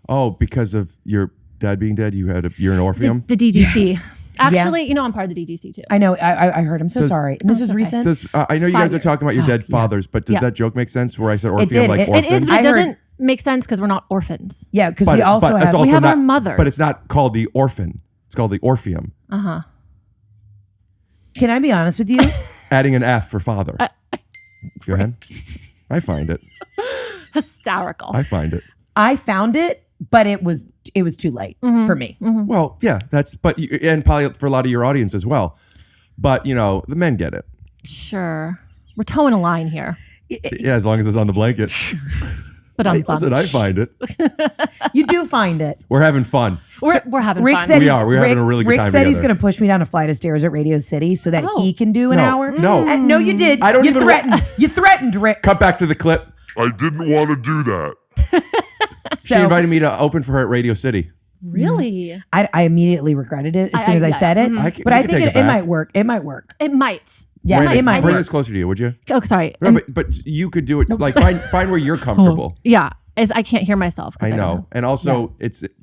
Oh, because of your dad being dead, you're an Orpheum?
The DDC.
Yes.
Actually, you know, I'm part of the DDC too.
I know. I heard. I'm so sorry. And this is recent.
I know you
5
guys are
years.
talking about your dead fathers, but does that joke make sense where I said Orpheum
did.
like
It
orphan?
It is, but
I
it
heard-
doesn't make sense because we're not orphans.
Yeah, because we also
but it's
have.
also
we have
not,
our mothers.
But it's not called the orphan. It's called the Orpheum.
Can I be honest with you?
Adding an F for father. Go ahead. I find it.
Hysterical.
I find it.
I found it, but it was too late for me.
Well, yeah, and probably for a lot of your audience as well. But, you know, the men get it.
Sure. We're towing a line here.
Yeah, as long as it's on the blanket.
But I'm
Listen, I find it.
You do find it.
We're having fun.
We're having
Rick
fun.
said
We are. We're having a really good
Rick
time
said he's
together.
going to push me down a flight of stairs at Radio City so that he can do an hour.
No.
No, you did.
I don't
you
even-
threatened. You threatened, Rick.
Cut back to the clip.
I didn't want to do that.
She invited me to open for her at Radio City.
Really?
I immediately regretted it as soon as I said it. But I think it might work. It might work.
It might.
Yeah,
Brandon,
it might
bring
work.
this closer to you, would you?
Oh, sorry.
No, but you could do it. Like find where you're comfortable.
Yeah. As I can't hear myself.
I
don't
know. And also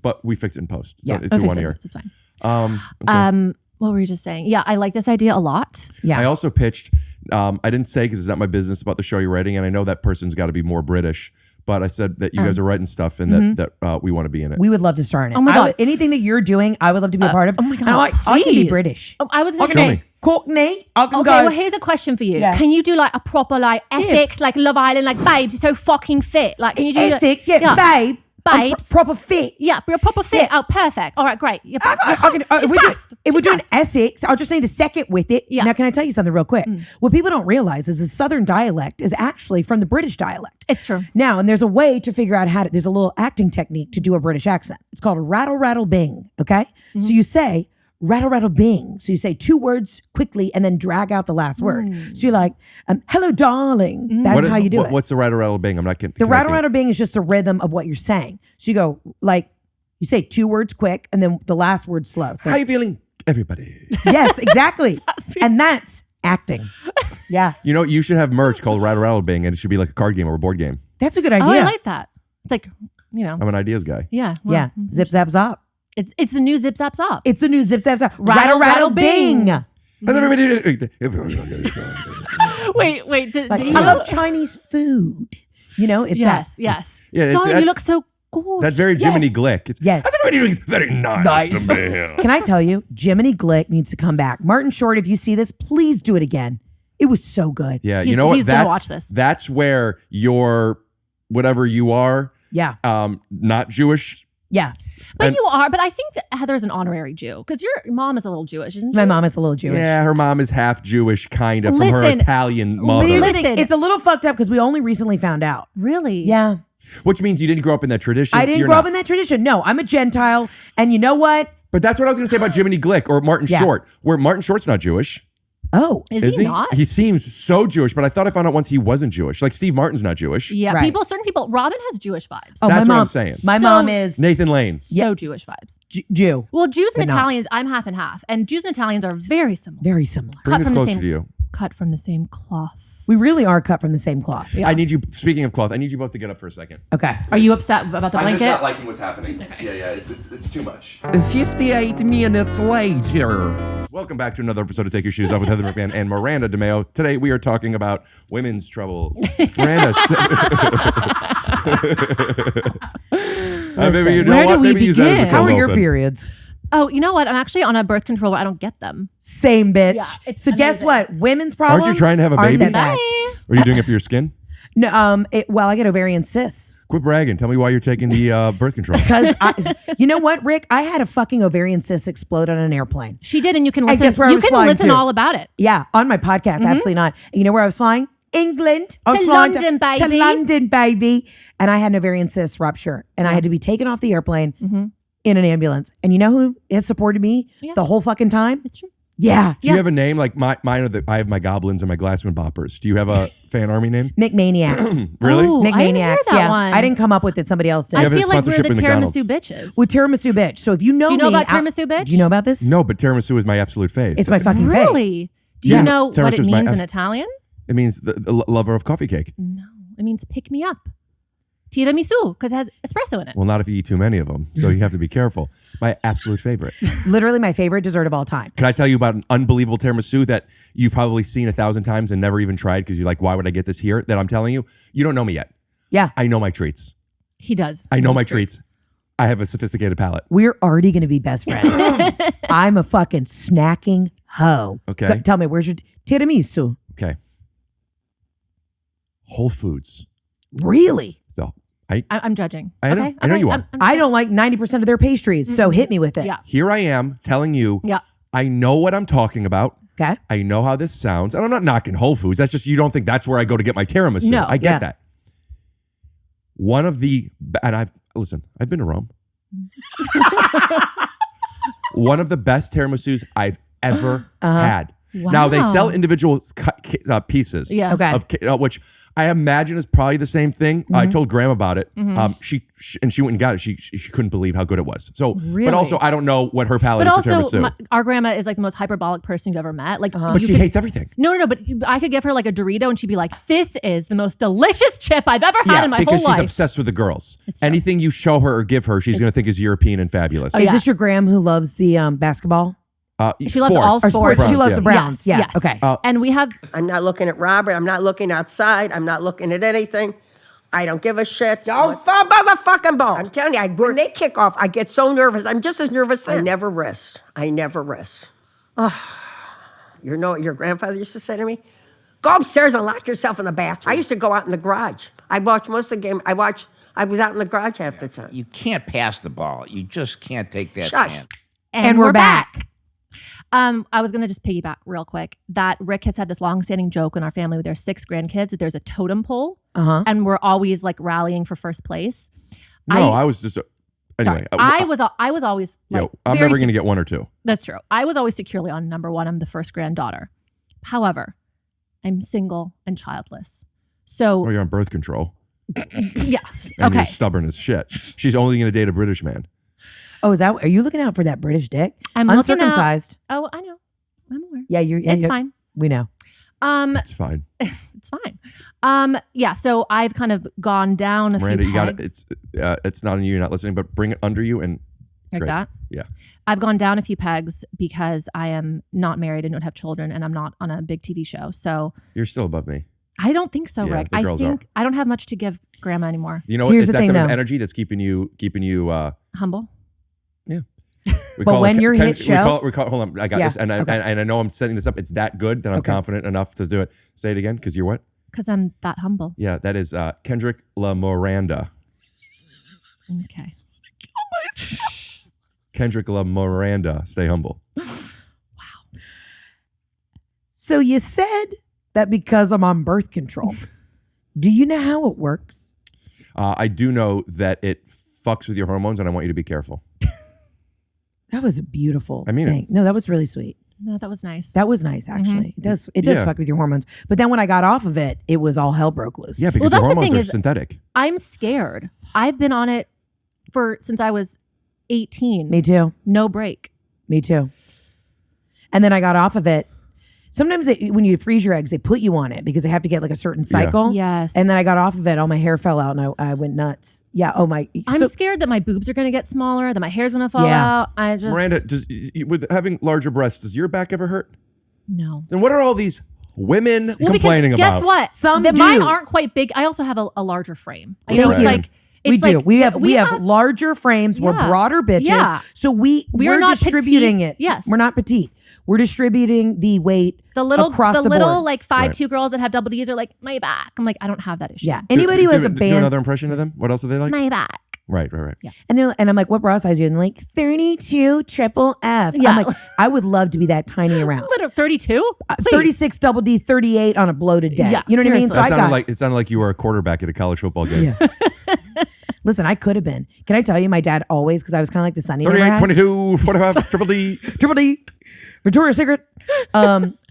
but we fix it in post. So
Yeah.
through one ear.
It's fine. What were you just saying? Yeah, I like this idea a lot.
Yeah.
I also pitched, I didn't say because it's not my business about the show you're writing, and I know that person's got to be more British, but I said that you guys are writing stuff and that we want to be in it.
We would love to star in it.
Oh my God.
Anything that you're doing, I would love to be a part of.
Oh my God.
And I can be
please.
British.
Oh, I was
Show
going to say.
me.
Cockney. I can
Okay,
go.
well, here's a question for you.
Yeah.
Can you do like a proper like Essex, like Love Island, like babes, you're so fucking fit? Like, can you do
Essex, babe. I'm
Babes.
proper fit.
Yeah, but you're proper fit.
Yeah.
Oh, perfect. All right, great. You're,
If we're doing Essex, I'll just need a second with it.
Yeah.
Now, can I tell you something real quick? What people don't realize is the Southern dialect is actually from the British dialect.
It's true.
Now, and there's a way to figure out how to, there's a little acting technique to do a British accent. It's called a rattle, rattle, bing. Okay. So you say rattle, rattle, bing. So you say 2 words quickly and then drag out the last word. So you're like, hello, darling. That's how you do it.
What's the rattle, rattle, bing? I'm not kidding.
The rattle, rattle, bing is just the rhythm of what you're saying. So you go like, you say 2 words quick and then the last word slow. So
how you feeling, everybody?
yes, exactly. And that's acting. Yeah.
You know, you should have merch called Rattle, Rattle, Bing, and it should be like a card game or a board game.
That's a good idea.
Oh, I like that. It's like, you know.
I'm an ideas guy.
Yeah. Well,
yeah. Zip, zap, zop.
It's the new zip, zap, zop.
It's the new zip, zap, zop.
Rattle, rattle, bing.
How's everybody?
Wait.
I love Chinese food. You know, it's
yes.
Yeah,
Darling, you look so gorgeous.
That's very Jiminy Glick. It's,
yes.
How's everybody doing? Very nice. To be here.
Can I tell you, Jiminy Glick needs to come back. Martin Short, if you see this, please do it again. It was so good.
Yeah, you know what?
He's gonna watch this.
That's where your whatever you are.
Yeah.
Not Jewish.
Yeah.
But you are. But I think that Heather's an honorary Jew because your mom is a little Jewish, isn't she?
My mom is a little Jewish.
Yeah, her mom is half Jewish, kind of, from her Italian mother.
Listen, it's a little fucked up because we only recently found out.
Really?
Yeah.
Which means you didn't grow up in that tradition.
I didn't grow up in that tradition. No, I'm a Gentile. And you know what?
But that's what I was going to say about Jiminy Glick or Martin Short, where Martin Short's not Jewish.
Oh,
is he not?
He seems so Jewish, but I thought I found out once he wasn't Jewish. Like Steve Martin's not Jewish.
Yeah, certain people. Robin has Jewish vibes.
Oh,
that's
what
I'm saying.
My mom is
Nathan Lane.
So Jewish vibes.
Jew.
Well, Jews and
But not.
Italians, I'm half and half, and Jews and Italians are very similar.
Very similar.
Bring this closer to you.
Cut from the same cloth.
We really are cut from the same cloth.
Yeah.
I need you. Speaking of cloth, I need you both to get up for a second.
Okay.
Are you upset about the
I'm
blanket?
just not liking what's happening. Okay. Yeah, it's too much.
58 minutes later.
Welcome back to another episode of Take Your Shoes Off with Heather McMahan and Miranda DeMeo. Today we are talking about women's troubles. Miranda, maybe you know
where
what?
do we
Maybe use that as a
begin?
How
cold
are your
open.
periods?
Oh, you know what? I'm actually on a birth control where I don't get them.
Same, bitch.
Yeah, it's
so guess
amazing.
what? Women's problems.
Aren't you trying to have a
aren't
baby?
that bad.
Are you doing it for your skin?
No, well, I get ovarian cysts.
Quit bragging. Tell me why you're taking the birth control.
Because you know what, Rick? I had a fucking ovarian cyst explode on an airplane.
She did, and you can
And
listen.
guess where I
You
was
can
flying
listen
to?
all about it.
Yeah, on my podcast, absolutely not. And you know where I was flying? England. I was
To
flying
London, baby.
To London, baby. And I had an ovarian cyst rupture, and I had to be taken off the airplane in an ambulance. And you know who has supported me the whole fucking time?
It's true.
Yeah.
Do you have a name like mine? Are I have my goblins and my Glassman boppers. Do you have a fan army name?
McManiacs.
Really?
Oh, I didn't hear
McManiacs.
that
Yeah.
one.
I didn't come up with it. Somebody else did.
I
have a
feel like we're
sponsorship
the
in McDonald's.
tiramisu bitches.
With tiramisu bitch. So if you know
Do you know
me,
about tiramisu bitch?
Do you know about this?
No, but tiramisu is my absolute fave.
It's my fucking fave.
Really? Do
Yeah.
you know what it
Tiramisu's my
means in
abs-
Italian?
It means the lover of coffee cake.
No, it means pick me up. Tiramisu, because it has espresso in it.
Well, not if you eat too many of them. So you have to be careful. My absolute favorite.
Literally my favorite dessert of all time.
Can I tell you about an unbelievable tiramisu that you've probably seen 1,000 times and never even tried because you're like, why would I get this here? That I'm telling you, you don't know me yet.
Yeah.
I know my treats.
He does.
I know my treats. I have a sophisticated palate.
We're already going to be best friends. I'm a fucking snacking hoe.
Okay.
Tell me, where's your tiramisu?
Okay. Whole Foods.
Really?
I'm judging.
I know.
Okay?
I know
Okay,
you are.
I don't like 90% of their pastries, so hit me with it.
Yeah.
Here I am telling you,
Yeah.
I know what I'm talking about.
Okay.
I know how this sounds. And I'm not knocking Whole Foods. That's just, you don't think that's where I go to get my tiramisu.
No.
I get
Yeah.
that. One of the, and I've been to Rome. One of the best tiramisus I've ever had. Now they sell individual pieces.
Yeah.
Okay.
Of which I imagine is probably the same thing. I told Graham about it. She went and got it. She couldn't believe how good it was. So,
Really?
but also I don't know what her palate
But
is for
also,
tiramisu.
our grandma is like the most hyperbolic person you've ever met. Like,
But she hates everything.
No, but I could give her like a Dorito and she'd be like, "This is the most delicious chip I've ever had in my
because
whole
she's
life."
obsessed with the girls.
It's true.
Anything you show her or give her, she's going to think is European and fabulous.
Is this your Graham who loves the basketball?
She loves all
Or
sports.
She loves
yeah.
the Browns.
Yes,
Yeah.
yes.
Okay.
And we have
I'm not looking at Robert. I'm not looking outside. I'm not looking at anything. I don't give a shit. Don't fall by the fucking ball. I'm telling you, when they kick off, I get so nervous. I'm just as nervous. I never rest. You know what your grandfather used to say to me? Go upstairs and lock yourself in the bathroom. I used to go out in the garage. I watched most of the game. I was out in the garage half the time.
You can't pass the ball. You just can't take that
Shush.
chance.
And we're back.
I was going to just piggyback real quick that Rick has had this long-standing joke in our family with their 6 grandkids that there's a totem pole and we're always like rallying for first place.
No, I was just, Anyway,
I was always like,
I'm never going to get 1 or 2.
That's true. I was always securely on number 1. I'm the first granddaughter. However, I'm single and childless. So
You're on birth control.
Yes.
And
Okay.
you're stubborn as shit. She's only going to date a British man.
Oh, are you looking out for that British dick?
I'm
uncircumcised.
Oh, I know. I'm aware.
Yeah,
It's fine.
We know.
It's fine.
It's fine. Yeah. So I've kind of gone down a
Miranda,
few
you got it.
pegs.
It's not on you. You're not listening, but bring it under you and
Like
great.
that?
Yeah.
I've gone down a few pegs because I am not married and don't have children, and I'm not on a big TV show. So
You're still above me.
I don't think so,
Yeah,
Rick.
the
I
girls
think I don't have much to give Grandma anymore.
You know what?
Here's
It's
the
that
thing,
type of
though.
energy that's keeping you.
Humble.
Yeah. We
But
call
when
it,
your hit show-
we call hold on. I got
Yeah,
this, and
okay.
and I know I'm setting this up. It's that good that I'm confident enough to do it. Say it again, because you're what?
Because I'm that humble.
Yeah, that is Kendrick La Miranda.
Okay.
Kendrick La Miranda. Stay humble.
So you said that because I'm on birth control. Do you know how it works?
I do know that it fucks with your hormones, and I want you to be careful.
That was a beautiful
I mean
thing. No, that was really sweet.
No, that was nice.
That was nice, actually. It does
Yeah.
fuck with your hormones. But then when I got off of it, it was all hell broke loose.
Yeah, because
Well,
the
that's the
hormones
thing
are
is-
synthetic.
I'm scared. I've been on it since I was 18.
Me too.
No break.
Me too. And then I got off of it. Sometimes when you freeze your eggs, they put you on it because they have to get like a certain cycle.
Yes.
And then I got off of it. All my hair fell out and I went nuts. Yeah. Oh my.
I'm scared that my boobs are going to get smaller, that my hair's going to fall
Yeah.
out. I just
Miranda, with having larger breasts, does your back ever hurt?
no.
Then what are all these women
Well,
complaining
because
about?
guess what?
Some
mine
do.
aren't quite big. I also have a larger frame. You
Thank
know, it's
you.
like
We
it's
do.
like-
We have larger frames. We're
Yeah.
broader bitches.
Yeah.
So we're
not
distributing
petite.
it.
Yes.
We're not petite. We're distributing the weight
the little
across the
little
board.
like 5'2"
Right.
girls that have double D's are like my back. I'm like I don't have that issue.
Yeah. Anybody who has a
Do
band
another impression of them. What else are they like?
My back.
Right.
Yeah.
and I'm like, what bra size are you? And they're like 32 triple F.
Yeah.
I'm like, I would love to be that tiny around.
Literally 32.
36 double D, 38 on a bloated day.
Yeah,
You know what I mean?
seriously.
So I got
It sounded like you were a quarterback at a college football game.
Yeah. Listen, I could have been. Can I tell you, my dad always, because I was kind of like the Sunny
38, 22, 45, triple D.
Triple D, Victoria's Secret.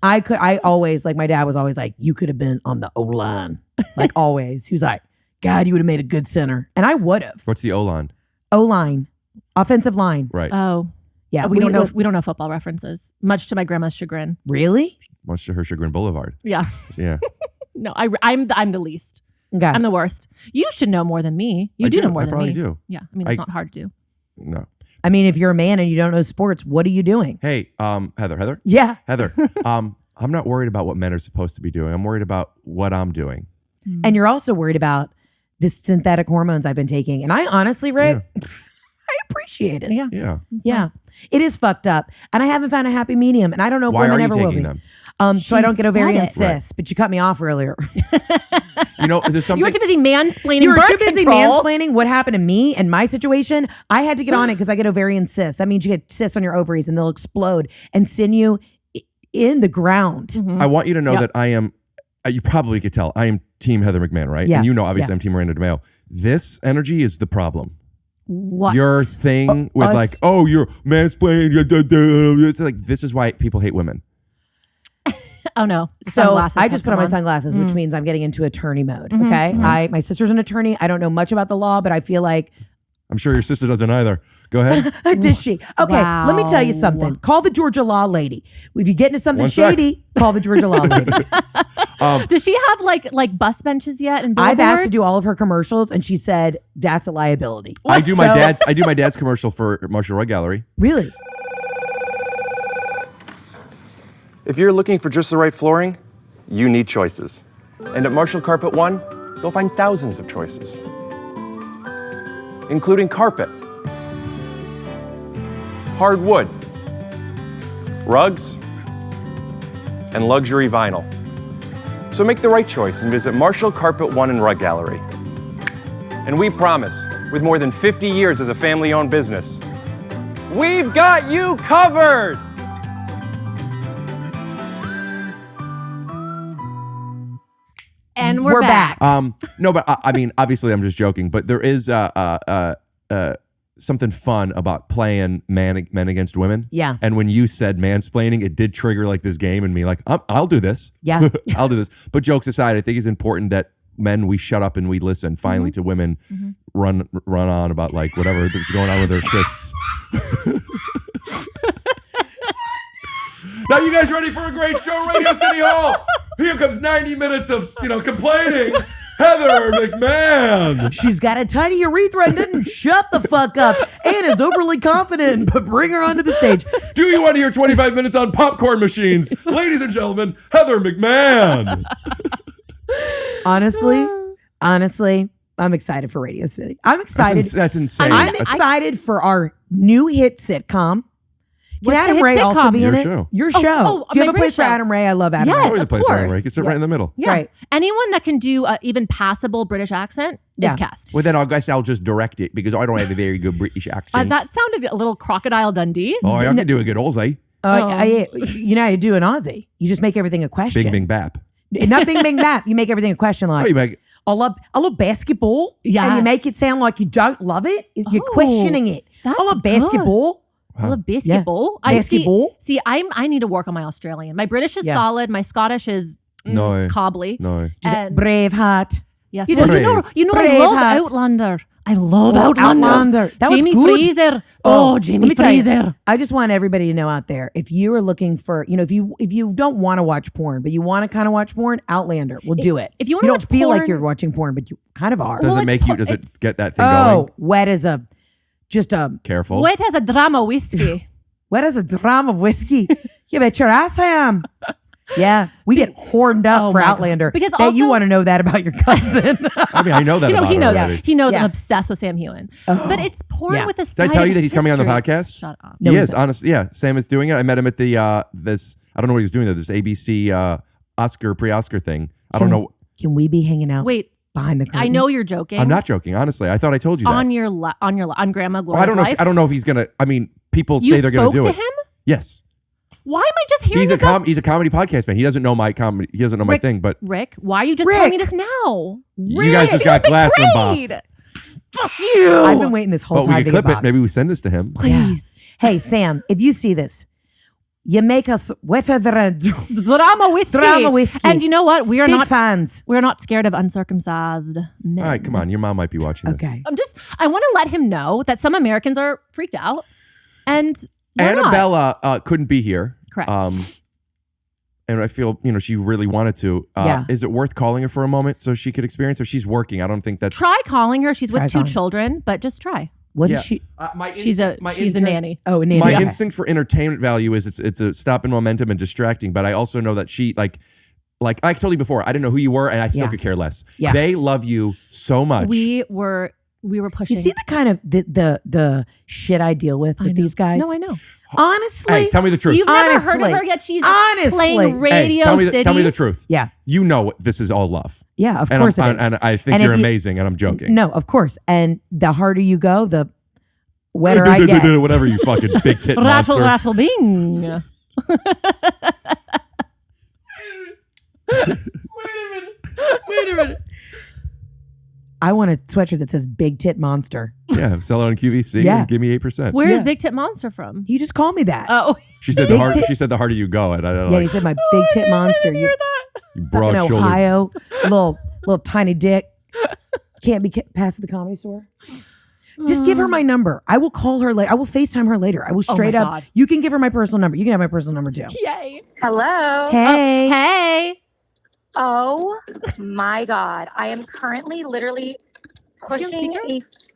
I always, like, my dad was always like, you could have been on the O-line. Like, always. He was like, God, you would have made a good center. And I would have.
What's the O-line?
O-line, offensive line.
Right.
Oh.
Yeah.
We don't know. We don't know football references, much to my grandma's chagrin.
Really?
Much to her chagrin, Boulevard.
Yeah.
Yeah.
No, I'm the least.
Okay.
I'm the worst. You should know more than me. You do know more
I
than
probably
me.
do.
Yeah. I mean, it's not hard to do.
No.
I mean, if you're a man and you don't know sports, what are you doing?
Hey, Heather.
Yeah.
Heather, I'm not worried about what men are supposed to be doing. I'm worried about what I'm doing.
And you're also worried about the synthetic hormones I've been taking. And I honestly, Rick, I appreciate it.
Yeah.
Yeah.
Yeah. It is fucked up. And I haven't found a happy medium. And I don't know if
Why
women
are you
ever will
taking
be.
them?
So I don't get ovarian
said it.
cysts, but you cut me off earlier.
You know, there's something.
You were too busy mansplaining.
You were
birth
too busy
control.
mansplaining what happened to me and my situation. I had to get on it because I get ovarian cysts. That means you get cysts on your ovaries and they'll explode and send you in the ground.
I want you to know
Yep.
that I am, you probably could tell, I am Team Heather McMahan, right?
Yeah.
And you know, obviously,
Yeah.
I'm Team Miranda DeMeo. This energy is the problem.
What?
Your thing with
us-
like, oh, you're mansplaining. It's like, this is why people hate women.
Oh no.
So
Sunglasses
I
have
just put
come
on my sunglasses, which means I'm getting into attorney mode. Okay. My sister's an attorney. I don't know much about the law, but I feel like
I'm sure your sister doesn't either. Go ahead.
does she? Okay, let me tell you
Wow.
something. Call the Georgia law lady. If you get into something
One sec.
shady, call the Georgia law lady.
Does she have like bus benches yet? And
I've asked to
billboards?
do all of her commercials, and she said that's a liability.
I do my
So-
dad's commercial for Marshall Rug Gallery.
Really?
If you're looking for just the right flooring, you need choices. And at Marshall Carpet One, you'll find thousands of choices, including carpet, hardwood, rugs, and luxury vinyl. So make the right choice and visit Marshall Carpet One and Rug Gallery. And we promise, with more than 50 years as a family-owned business, we've got you covered!
And we're back.
No, but I mean, obviously, I'm just joking. But there is something fun about playing men against women.
Yeah.
And when you said mansplaining, it did trigger like this game in me. Like, I'll do this.
Yeah.
I'll do this. But jokes aside, I think it's important that men, we shut up and we listen finally to women run on about like whatever is going on with their cysts. Now you guys ready for a great show, Radio City Hall? Here comes 90 minutes of complaining. Heather McMahan.
She's got a tiny urethra and didn't shut the fuck up and is overly confident, but bring her onto the stage.
Do you want to hear 25 minutes on popcorn machines? Ladies and gentlemen, Heather McMahan.
Honestly, I'm excited for Radio City. I'm excited.
That's insane.
I'm excited for our new hit sitcom. Can
What's the
Adam
hit
Ray also
sitcom?
be in
Your
it?
show.
Your show. Do you have a place for Adam Ray? I love Adam Ray.
Yes,
Always a
of
place for Adam
course.
Ray. You can sit right in the middle.
Yeah.
Right.
Anyone that can do even passable British accent
Yeah.
is cast.
Well, then I guess I'll just direct it because I don't have a very good British accent.
That sounded a little Crocodile Dundee.
Oh, I can do a good Aussie.
You know how you do an Aussie. You just make everything a question.
Bing, bing, bap.
Not bing, bing, bap. You make everything a question like,
Oh, you make
I love basketball.
Yes.
And you make it sound like you don't love it. You're
Oh,
questioning it.
that's
I love
good.
basketball.
I love basketball.
Basketball.
I need to work on my Australian. My British is
Yeah.
solid. My Scottish is
No.
cobbly.
No.
Just
And-
Braveheart.
Yes,
You
well,
just-
you know, I
Braveheart.
love Outlander. I love Outlander.
That was
Jamie
good.
Fraser. Oh,
let
Jamie
me tell you,
Fraser.
I just want everybody to know out there, if you are looking for, if you don't want to watch porn, but you want to kind of watch porn, Outlander will do it.
if you wanna
don't
watch
feel like
porn-
you're watching porn, but you kind of are.
Does it make you, does it get that thing going?
wet as a, just a,
Careful.
Wet as a drama whiskey.
wet as a dram of whiskey. You bet your ass I am. Yeah, we get horned up
Oh
for
my God.
Outlander.
Because
Bet you
also-
want to know that about your cousin.
I mean, I know that about
he
her
knows.
already.
He knows I'm
Yeah.
obsessed with Sam Heughan. But it's porn
Yeah.
with a
Did
side
I tell you
of
that he's coming on the
history.
podcast?
Shut up.
No,
he
he's
is,
not.
honestly. Yeah, Sam is doing it. I met him at the, this, I don't know what he's doing there, this ABC pre-Oscar thing. I don't know.
Can we be hanging out
Wait,
behind the curtain?
I know you're joking.
I'm not joking, honestly. I thought I told you that.
on Grandma Gloria's
I don't know.
life.
I don't know if he's gonna. I mean, people
You
say they're gonna do
spoke
it.
to him?
Yes,
Why am I just hearing
he's
about
he's a comedy podcast fan. He doesn't know my comedy. He doesn't know my
Rick,
thing. But
Rick, why are you just telling me this now?
you guys just got Glassman bombed.
Fuck you.
I've been waiting this whole
But we
time
could
to get
clip it.
bombed.
Maybe we send this to him.
Please.
Hey, Sam, if you see this, you make us wetter than a
Drama whiskey.
Drama whiskey.
And you know what? We are
Big
not
fans.
We're not scared of uncircumcised men.
All right, come on. Your mom might be watching this.
Okay.
I want to let him know that some Americans are freaked out. And we're not.
Annabella couldn't be here.
Correct.
And I feel, she really wanted to.
Yeah.
Is it worth calling her for a moment so she could experience it? She's working. I don't think that's.
Try calling her. She's
Try
with two
calling.
children, but just try.
What
Yeah.
is she?
She's a nanny.
Oh, a nanny.
My
Okay.
instinct for entertainment value is it's a stop in momentum and distracting, but I also know that she like I told you before, I didn't know who you were and I still
Yeah.
could care less.
Yeah.
They love you so much.
We were pushing.
You see the kind of the shit I deal with these guys?
No, I know.
Honestly,
Hey, tell me the truth.
You've never
Honestly.
heard of her yet. She's
Honestly.
playing Radio
tell me
City.
tell me the truth.
Yeah.
You know this is all love.
Yeah, of
And
course it is.
And I think
And
you're
if you-
amazing and I'm joking.
No, of course. And the harder you go, the wetter I get.
Whatever, you fucking big tit
Rattle,
monster.
rattle, bing.
Wait a minute. I want a sweatshirt that says Big Tit Monster.
Yeah, sell it on QVC
Yeah.
and give me 8%.
Where's
Yeah.
Big Tit Monster from?
You just call me that.
Oh,
She said
Big
the
tit-
she said the harder you go, and I don't
Yeah,
like
he said my Big Tit Monster. You
broad
fucking
shouldered.
Ohio, little tiny dick. Can't be past the Comedy Store. Just give her my number. I will call her later. I will FaceTime her later. I will
Oh my
straight up.
God.
You can give her my personal number. You can have my personal number too.
yay.
Hello.
Hey.
Hey.
Oh my God. I am currently literally
Is she on
pushing
speaker?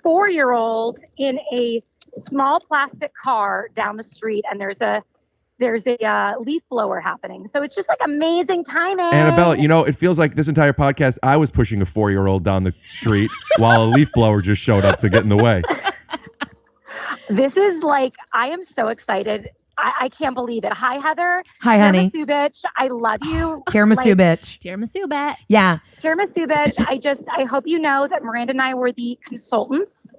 a 4-year-old in a small plastic car down the street, and there's a leaf blower happening. So it's just like amazing timing.
Annabella, it feels like this entire podcast, I was pushing a 4-year-old down the street while a leaf blower just showed up to get in the way.
This is like, I am so excited. I can't believe it. Hi, Heather.
Hi, honey.
Tiramisu bitch. I love you.
Tiramisu bitch.
Tiramisu bet.
Yeah.
Tiramisu bitch. I hope you know that Miranda and I were the consultants.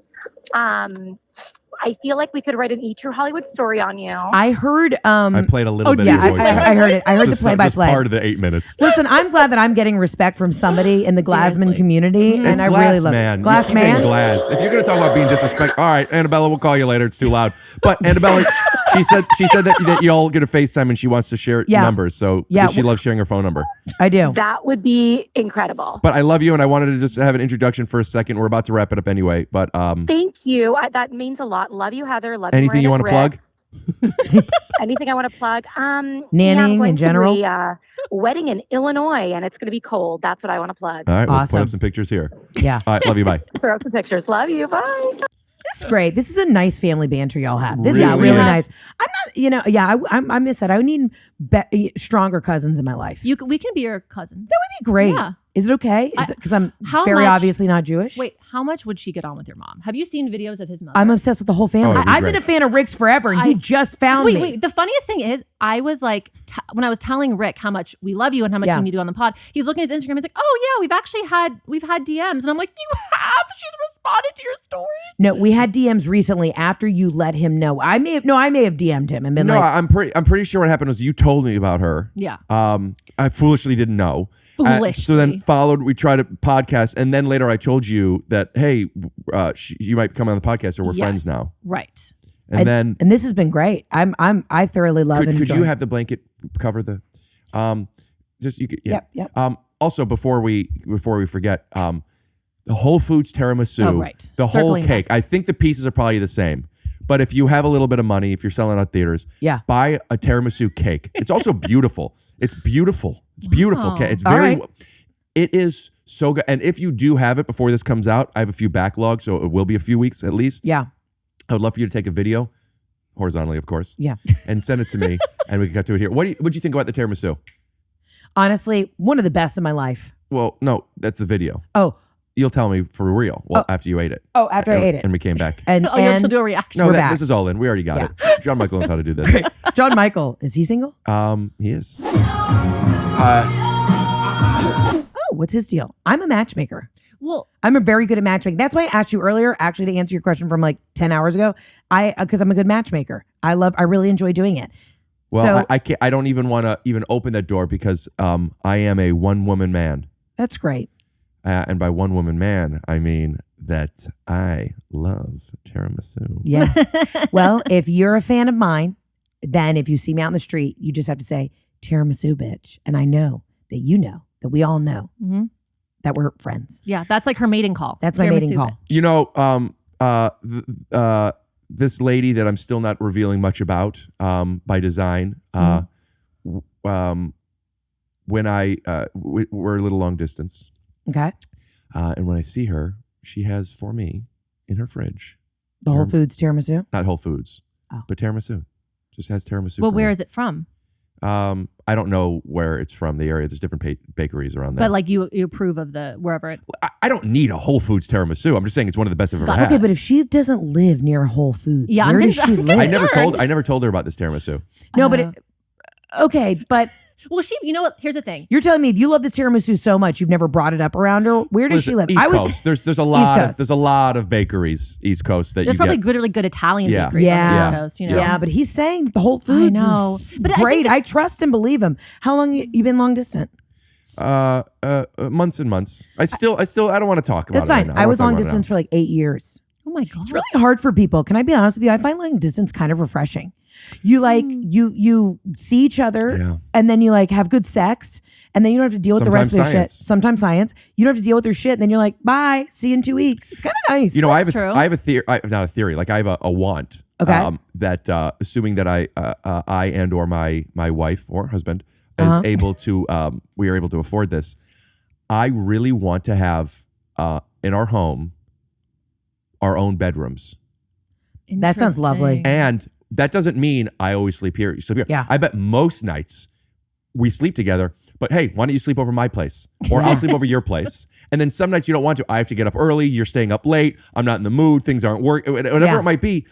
I
I feel like we could write an E True Hollywood story on you.
I heard.
I played a little bit.
Yeah,
of his voice.
I heard it. I heard the play-by-play.
Part of the 8 minutes.
Listen, I'm glad that I'm getting respect from somebody in the Glassman community, and
It's
I really love it. Glassman.
Glass. If you're going to talk about being disrespectful, all right, Annabella, we'll call you later. It's too loud. But Annabella, she said that y'all get a FaceTime and she wants to share numbers. So she loves sharing her phone number.
I do.
That would be incredible.
But I love you, and I wanted to just have an introduction for a second. We're about to wrap it up anyway. But
thank you. That means a lot. Love you, Heather. Love
anything you want to plug?
Anything I want to plug?
Nannying in general.
Wedding in Illinois, and it's going to be cold. That's what I want to plug.
All right, we'll put up some pictures here.
Yeah.
All right, love you. Bye.
Throw up some pictures. Love you. Bye.
This is great. This is a nice family banter y'all have. This is
Really
really
nice.
nice. I miss that. I need stronger cousins in my life.
We can be your cousins.
That would be great.
Yeah.
Is it okay? Because I'm very
much-
obviously not Jewish.
Wait, how much would she get on with your mom? Have you seen videos of his mother?
I'm obsessed with the whole family.
it'd be
I've
great.
been a fan of Rick's forever, and he just found me.
Wait. The funniest thing is, I was like, when I was telling Rick how much we love you and how much you need to do on the pod, he's looking at his Instagram. He's like, "Oh yeah, we've had DMs," and I'm like, "You have? She's responded to your stories."
No, we had DMs recently after you let him know. I may have DM'd him and been
No,
like,
I'm pretty sure what happened was you told me about her.
Yeah.
I foolishly didn't know.
Foolishly.
So then we tried a podcast, and then later I told you that, hey, you might come on the podcast, or we're friends now.
Right.
And
this has been great. I thoroughly love it.
Could you have the blanket cover the, just you could, yeah.
Yep.
Also, before we forget, the Whole Foods tiramisu,
Oh, right.
the
Circling
whole cake. I think the pieces are probably the same. But if you have a little bit of money, if you're selling out theaters, buy a tiramisu cake. It's also beautiful. It's beautiful. It's beautiful cake. It's very. It is so good. And if you do have it before this comes out, I have a few backlogs, so it will be a few weeks at least.
Yeah.
I would love for you to take a video, horizontally, of course.
Yeah.
And send it to me, and we can cut to it here. What'd you think about the tiramisu?
Honestly, one of the best in my life.
Well, no, that's the video.
Oh.
You'll tell me for real. Well, after you ate it.
Oh, after I ate it.
And we came back.
And
you'll actually do a reaction.
No,
We're back.
this is all in. We already got it. JonMichael knows how to do this.
JonMichael, is he single?
He is.
Oh, what's his deal? I'm a matchmaker.
Well,
I'm a very good at matchmaking. That's why I asked you earlier, actually, to answer your question from like 10 hours ago. Because I'm a good matchmaker. I really enjoy doing it.
Well,
So-
I can't. I don't even want to even open that door because I am a one-woman man.
That's great.
And by one-woman man, I mean that I love tiramisu.
Yes. Well, if you're a fan of mine, then if you see me out in the street, you just have to say, tiramisu, bitch. And I know that we all know that we're friends.
Yeah, that's like her mating call.
That's my mating call.
You know, this lady that I'm still not revealing much about by design. When we're a little long distance.
Okay.
And when I see her, she has for me in her fridge.
The Whole Foods tiramisu?
Not Whole Foods, but tiramisu. Just has tiramisu.
Well, where is it from?
I don't know where it's from, the area. There's different bakeries around there.
But like you approve of the wherever it.
I don't need a Whole Foods tiramisu. I'm just saying it's one of the best I've ever had.
Okay, but if she doesn't live near a Whole Foods, where does she live?
I never told her about this tiramisu.
No, but okay, but
well, you know what? Here's the thing.
You're telling me if you love this tiramisu so much, you've never brought it up around her. Where does she live?
East Coast. There's a lot of bakeries East Coast that
There's
you
probably
get.
really good Italian bakeries on the
Yeah.
East Coast. You know?
Yeah, but he's saying the Whole Foods is
But
great. I trust and believe him. How long you been long distance?
Months and months. I don't want to talk about
That's
it.
fine.
Right now.
I
don't
was
wanna
long
talk about it
distance for like 8 years.
Oh my God.
It's really hard for people. Can I be honest with you? I find long distance kind of refreshing. You you see each other and then you like have good sex and then you don't have to deal with the rest of their shit. Sometimes science. You don't have to deal with their shit and then you're like, bye, see you in 2 weeks. It's kind of nice.
You know, I have a theory, not a theory, like I have a want.
Okay.
That assuming that I and or my wife or husband is able to, we are able to afford this. I really want to have in our home our own bedrooms.
That sounds lovely.
And that doesn't mean I always sleep here. You sleep here.
Yeah.
I bet most nights we sleep together, but hey, why don't you sleep over my place? Or I'll sleep over your place. And then some nights you don't want to. I have to get up early. You're staying up late. I'm not in the mood. Things aren't working. Whatever it might be.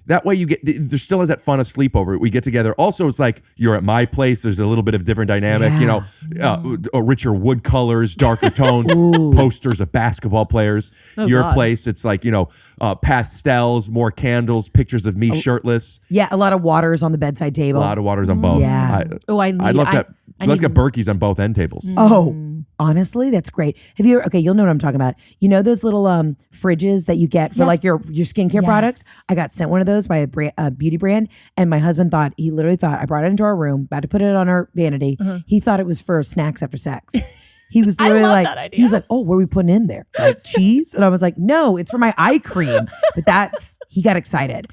That way you get, there still is that fun of sleepover. We get together. Also, it's like you're at my place. There's a little bit of different dynamic, richer wood colors, darker tones, posters of basketball players. Your place, it's like, pastels, more candles, pictures of me shirtless.
Yeah, a lot of waters on the bedside table.
A lot of waters on both.
Yeah.
I'd love to. Let's get Berkey's on both end tables.
Oh, honestly, that's great. Have you? Okay, you'll know what I'm talking about. You know those little fridges that you get for like your skincare products? I got sent one of those by a beauty brand, and my husband he literally thought, I brought it into our room, about to put it on our vanity. He thought it was for snacks after sex. He was literally like, he was like, oh, what are we putting in there? Like cheese? And I was like, no, it's for my eye cream. But he got excited.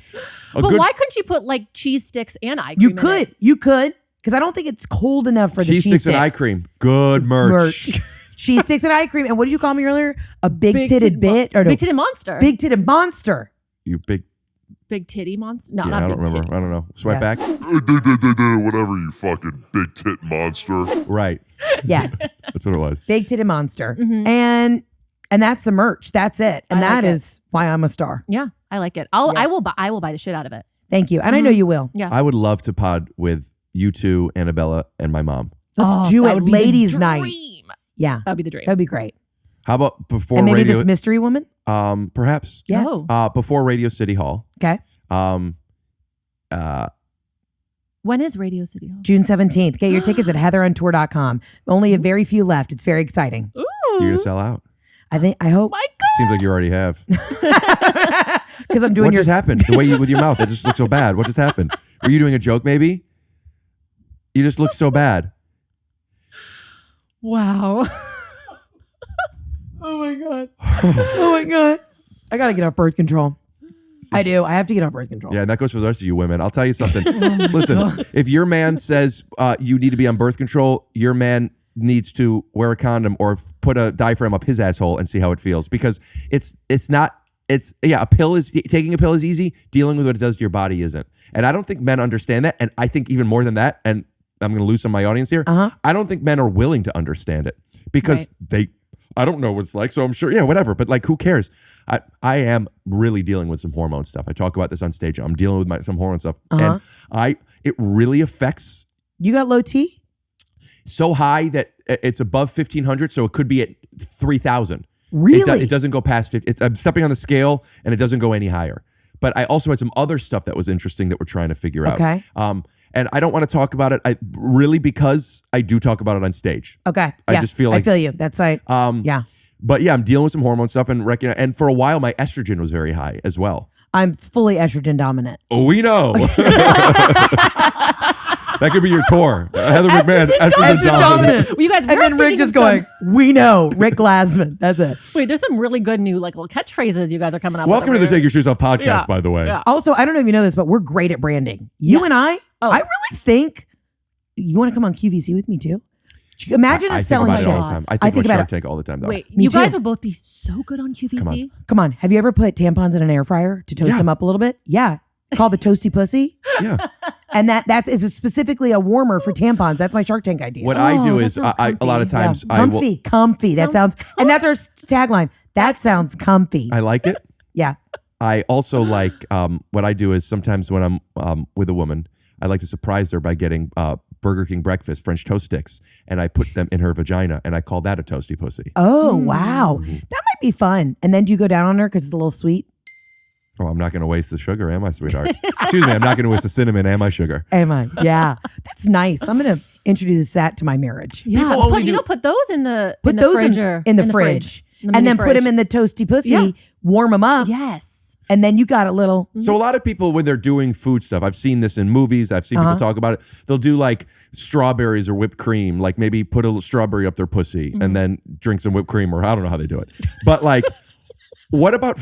But why couldn't you put like cheese sticks and eye cream?
You could. Because I don't think it's cold enough for the cheese sticks.
And eye cream. Good merch.
Cheese sticks and eye cream. And what did you call me earlier? A big-titted bit? Or no?
Big-titted monster.
Big-titted monster.
You
big titty monster? No,
I don't remember. I don't know. Swipe back.
Whatever, you fucking big tit monster.
Right.
Yeah.
That's what it was.
Big-titted monster. And that's the merch. That's it. And that is why I'm a star.
Yeah, I like it. I will buy the shit out of it.
Thank you. And I know you will.
Yeah.
I would love to pod with you two, Annabella, and my mom.
Let's do it ladies' night. Yeah.
That'd be the dream.
That'd be great.
How about before
and maybe
radio?
This mystery woman?
Perhaps.
Yeah.
Before Radio City Hall.
Okay.
When is Radio City Hall?
June 17th. Get your tickets at heatherontour.com. Only a very few left. It's very exciting.
Ooh.
You're going to sell out.
I hope.
My God.
Seems like you already have.
Because I'm doing
What just happened? The way you, with your mouth, it just looks so bad. What just happened? Were you doing a joke maybe? You just look so bad.
Wow.
Oh my God. Oh my God. I got to get off birth control. I do. I have to get off birth control.
Yeah, and that goes for the rest of you women. I'll tell you something. Listen, if your man says you need to be on birth control, your man needs to wear a condom or put a diaphragm up his asshole and see how it feels. Because taking a pill is easy. Dealing with what it does to your body isn't. And I don't think men understand that. And I think even more than that, and I'm going to lose some of my audience here. I don't think men are willing to understand it because I don't know what it's like. So I'm sure, whatever. But like, who cares? I am really dealing with some hormone stuff. I talk about this on stage. I'm dealing with some hormone stuff. And it really affects.
You got low T?
So high that it's above 1,500. So it could be at 3,000.
Really?
It doesn't go past 50. I'm stepping on the scale and it doesn't go any higher. But I also had some other stuff that was interesting that we're trying to figure out.
Okay.
And I don't want to talk about it because I do talk about it on stage.
Okay.
I just feel like
I feel you. That's right. Yeah.
But yeah, I'm dealing with some hormone stuff and for a while my estrogen was very high as well.
I'm fully estrogen dominant.
Oh, we know. That could be your tour. Heather McMahan, estrogen dominant.
Well, you guys,
and then Rick just going, we know, Rick Glassman. That's it.
Wait, there's some really good new little catchphrases you guys are coming up
Welcome
with.
to the Take Your Shoes Off podcast, by the way.
Yeah.
Also, I don't know if you know this, but we're great at branding. You and I really think you want to come on QVC with me too. Imagine us selling
I think about it all the time. I think about Shark Tank all the time, though.
Wait, you guys would both be so good on QVC.
Come on. Have you ever put tampons in an air fryer to toast them up a little bit? Yeah. Called the Toasty Pussy.
Yeah.
And that's specifically a warmer for tampons. That's my Shark Tank idea.
What I do is a lot of times
comfy. That sounds, and that's our tagline. That sounds comfy.
I like it.
Yeah.
I also like what I do is sometimes when I'm with a woman, I like to surprise her by getting Burger King breakfast French toast sticks, and I put them in her vagina, and I call that a toasty pussy.
Oh, wow. That might be fun. And then do you go down on her because it's a little sweet?
Oh, I'm not going to waste the sugar, am I, sweetheart? Excuse me, I'm not going to waste the cinnamon, am I, sugar?
Am I? Yeah. That's nice. I'm going to introduce that to my marriage.
Yeah. Put those in the
fridge. And then put them in the toasty pussy, warm them up.
Yes.
And then you got a little.
So a lot of people, when they're doing food stuff, I've seen this in movies, I've seen people talk about it. They'll do like strawberries or whipped cream, like maybe put a little strawberry up their pussy and then drink some whipped cream, or I don't know how they do it. But like, what about,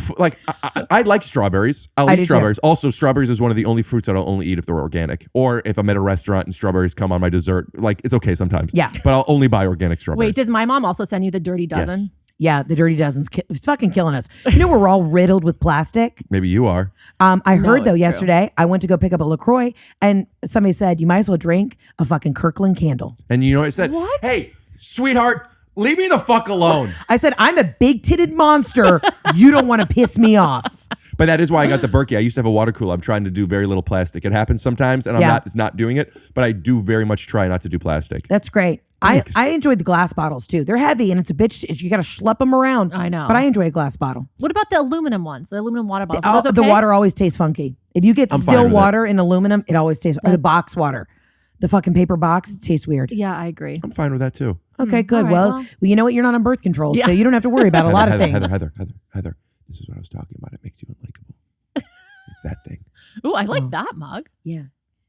I like strawberries. I'll eat strawberries. Too. Also, strawberries is one of the only fruits that I'll only eat if they're organic. Or if I'm at a restaurant and strawberries come on my dessert, like it's okay sometimes.
Yeah.
But I'll only buy organic strawberries.
Wait, does my mom also send you the Dirty Dozen?
Yes.
Yeah, the Dirty Dozen's it's fucking killing us. You know, we're all riddled with plastic.
Maybe you are.
I heard though yesterday, I went to go pick up a LaCroix and somebody said, you might as well drink a fucking Kirkland candle.
And you know what I said? What? Hey, sweetheart, leave me the fuck alone.
I said, I'm a big-titted monster. You don't want to piss me off.
But that is why I got the Berkey. I used to have a water cooler. I'm trying to do very little plastic. It happens sometimes, and I'm not doing it. But I do very much try not to do plastic.
That's great. I enjoyed the glass bottles too. They're heavy and it's a bitch. You got to schlep them around.
I know.
But I enjoy a glass bottle.
What about the aluminum ones? The aluminum water bottles? Are those okay?
The water always tastes funky. If you get still water in aluminum, it always tastes. Or the box water, the fucking paper box, it tastes weird.
Yeah, I agree.
I'm fine with that too.
Okay, good.
Right,
well, you know what? You're not on birth control, so you don't have to worry about a lot of things.
Heather, this is what I was talking about. It makes you unlikable. It's that thing.
Ooh, I like that mug.
Yeah.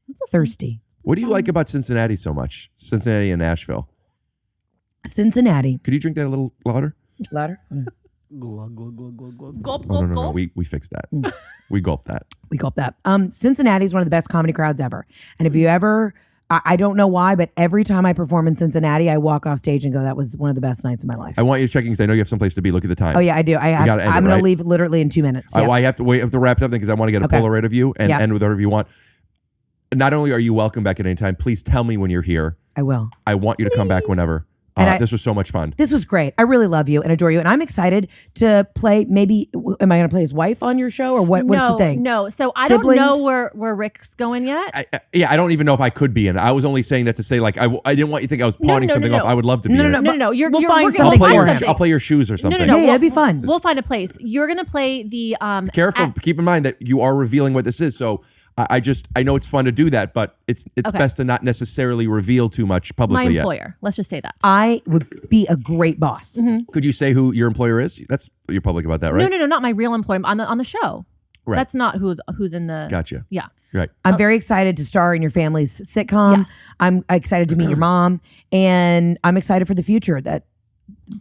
That's thirsty.
What do you like about Cincinnati so much? Cincinnati and Nashville.
Cincinnati.
Could you drink that a little louder?
Louder?
Gulp,
No. We fixed that. We gulped that.
We gulped that. Cincinnati is one of the best comedy crowds ever. And if you ever, I don't know why, but every time I perform in Cincinnati, I walk off stage and go, that was one of the best nights of my life.
I want you to check in because I know you have someplace to be. Look at the time.
Oh, yeah, I do. I'm going to leave literally in 2 minutes.
I have to wrap it up then because I want to get a Polaroid of you and end with whatever you want. Not only are you welcome back at any time, please tell me when you're here.
I will.
I want you to come back whenever. This was so much fun.
This was great. I really love you and adore you. And I'm excited to play, maybe, am I going to play his wife on your show or what's the thing?
No. So I
Siblings?
don't know where Rick's going yet.
I don't even know if I could be in it. I was only saying that to say, like, I didn't want you to think I was pawning something off. I would love to be in it.
No.
We'll find something for him.
I'll play your shoes or something.
No, that'd be fun.
We'll find a place. You're going to play the...
Careful. Keep in mind that you are revealing what this is. So I know it's fun to do that, but it's best to not necessarily reveal too much publicly
my employer.
yet.
Let's just say that.
I would be a great boss.
Mm-hmm.
Could you say who your employer is? You're public about that, right?
No, not my real employer. On the show.
Right.
That's not who's in the...
Gotcha.
Yeah.
Right.
I'm very excited to star in your family's sitcom.
Yes.
I'm excited to meet your mom, and I'm excited for the future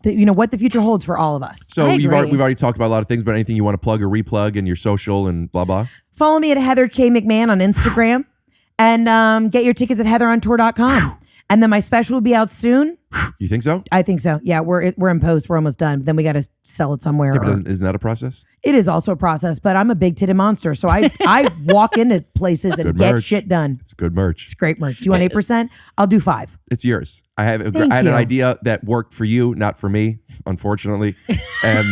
what the future holds for all of us.
So we've already talked about a lot of things, but anything you want to plug or replug in your social and blah, blah?
Follow me at Heather K. McMahan on Instagram and get your tickets at heatherontour.com. And then my special will be out soon.
You think so?
I think so. Yeah, we're in post. We're almost done. But then we got to sell it somewhere.
Yeah, but isn't that a process?
It is also a process, but I'm a big titted monster. So I walk into places and get shit done.
It's good merch.
It's great merch. Do you want 8%? I'll do 5.
It's yours. I had an idea that worked for you, not for me, unfortunately. And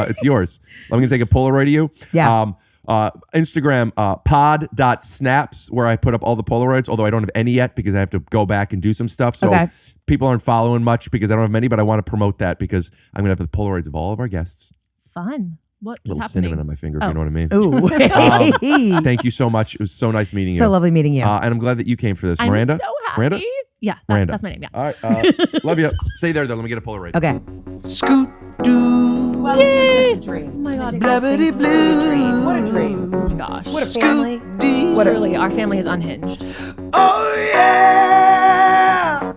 it's yours. I'm going to take a Polaroid of you.
Yeah.
Instagram, pod.snaps, where I put up all the Polaroids, although I don't have any yet because I have to go back and do some stuff. So people aren't following much because I don't have many, but I want to promote that because I'm going to have the Polaroids of all of our guests.
Fun. What is
little
happening?
cinnamon on my finger, if you know what I mean.
Ooh.
Thank you so much. It was so nice meeting you.
So lovely meeting you.
And I'm glad that you came for this. Miranda?
I'm so happy.
Miranda?
Yeah,
Miranda.
that's my name. Yeah.
All right. Love you. Stay there, though. Let me get a Polaroid.
Okay.
Scoot doo.
Well,
Yay!
it's a dream.
Oh my God.
Blabbity blue.
What a dream.
Oh my gosh.
What a family.
Literally, our family is unhinged.
Oh yeah.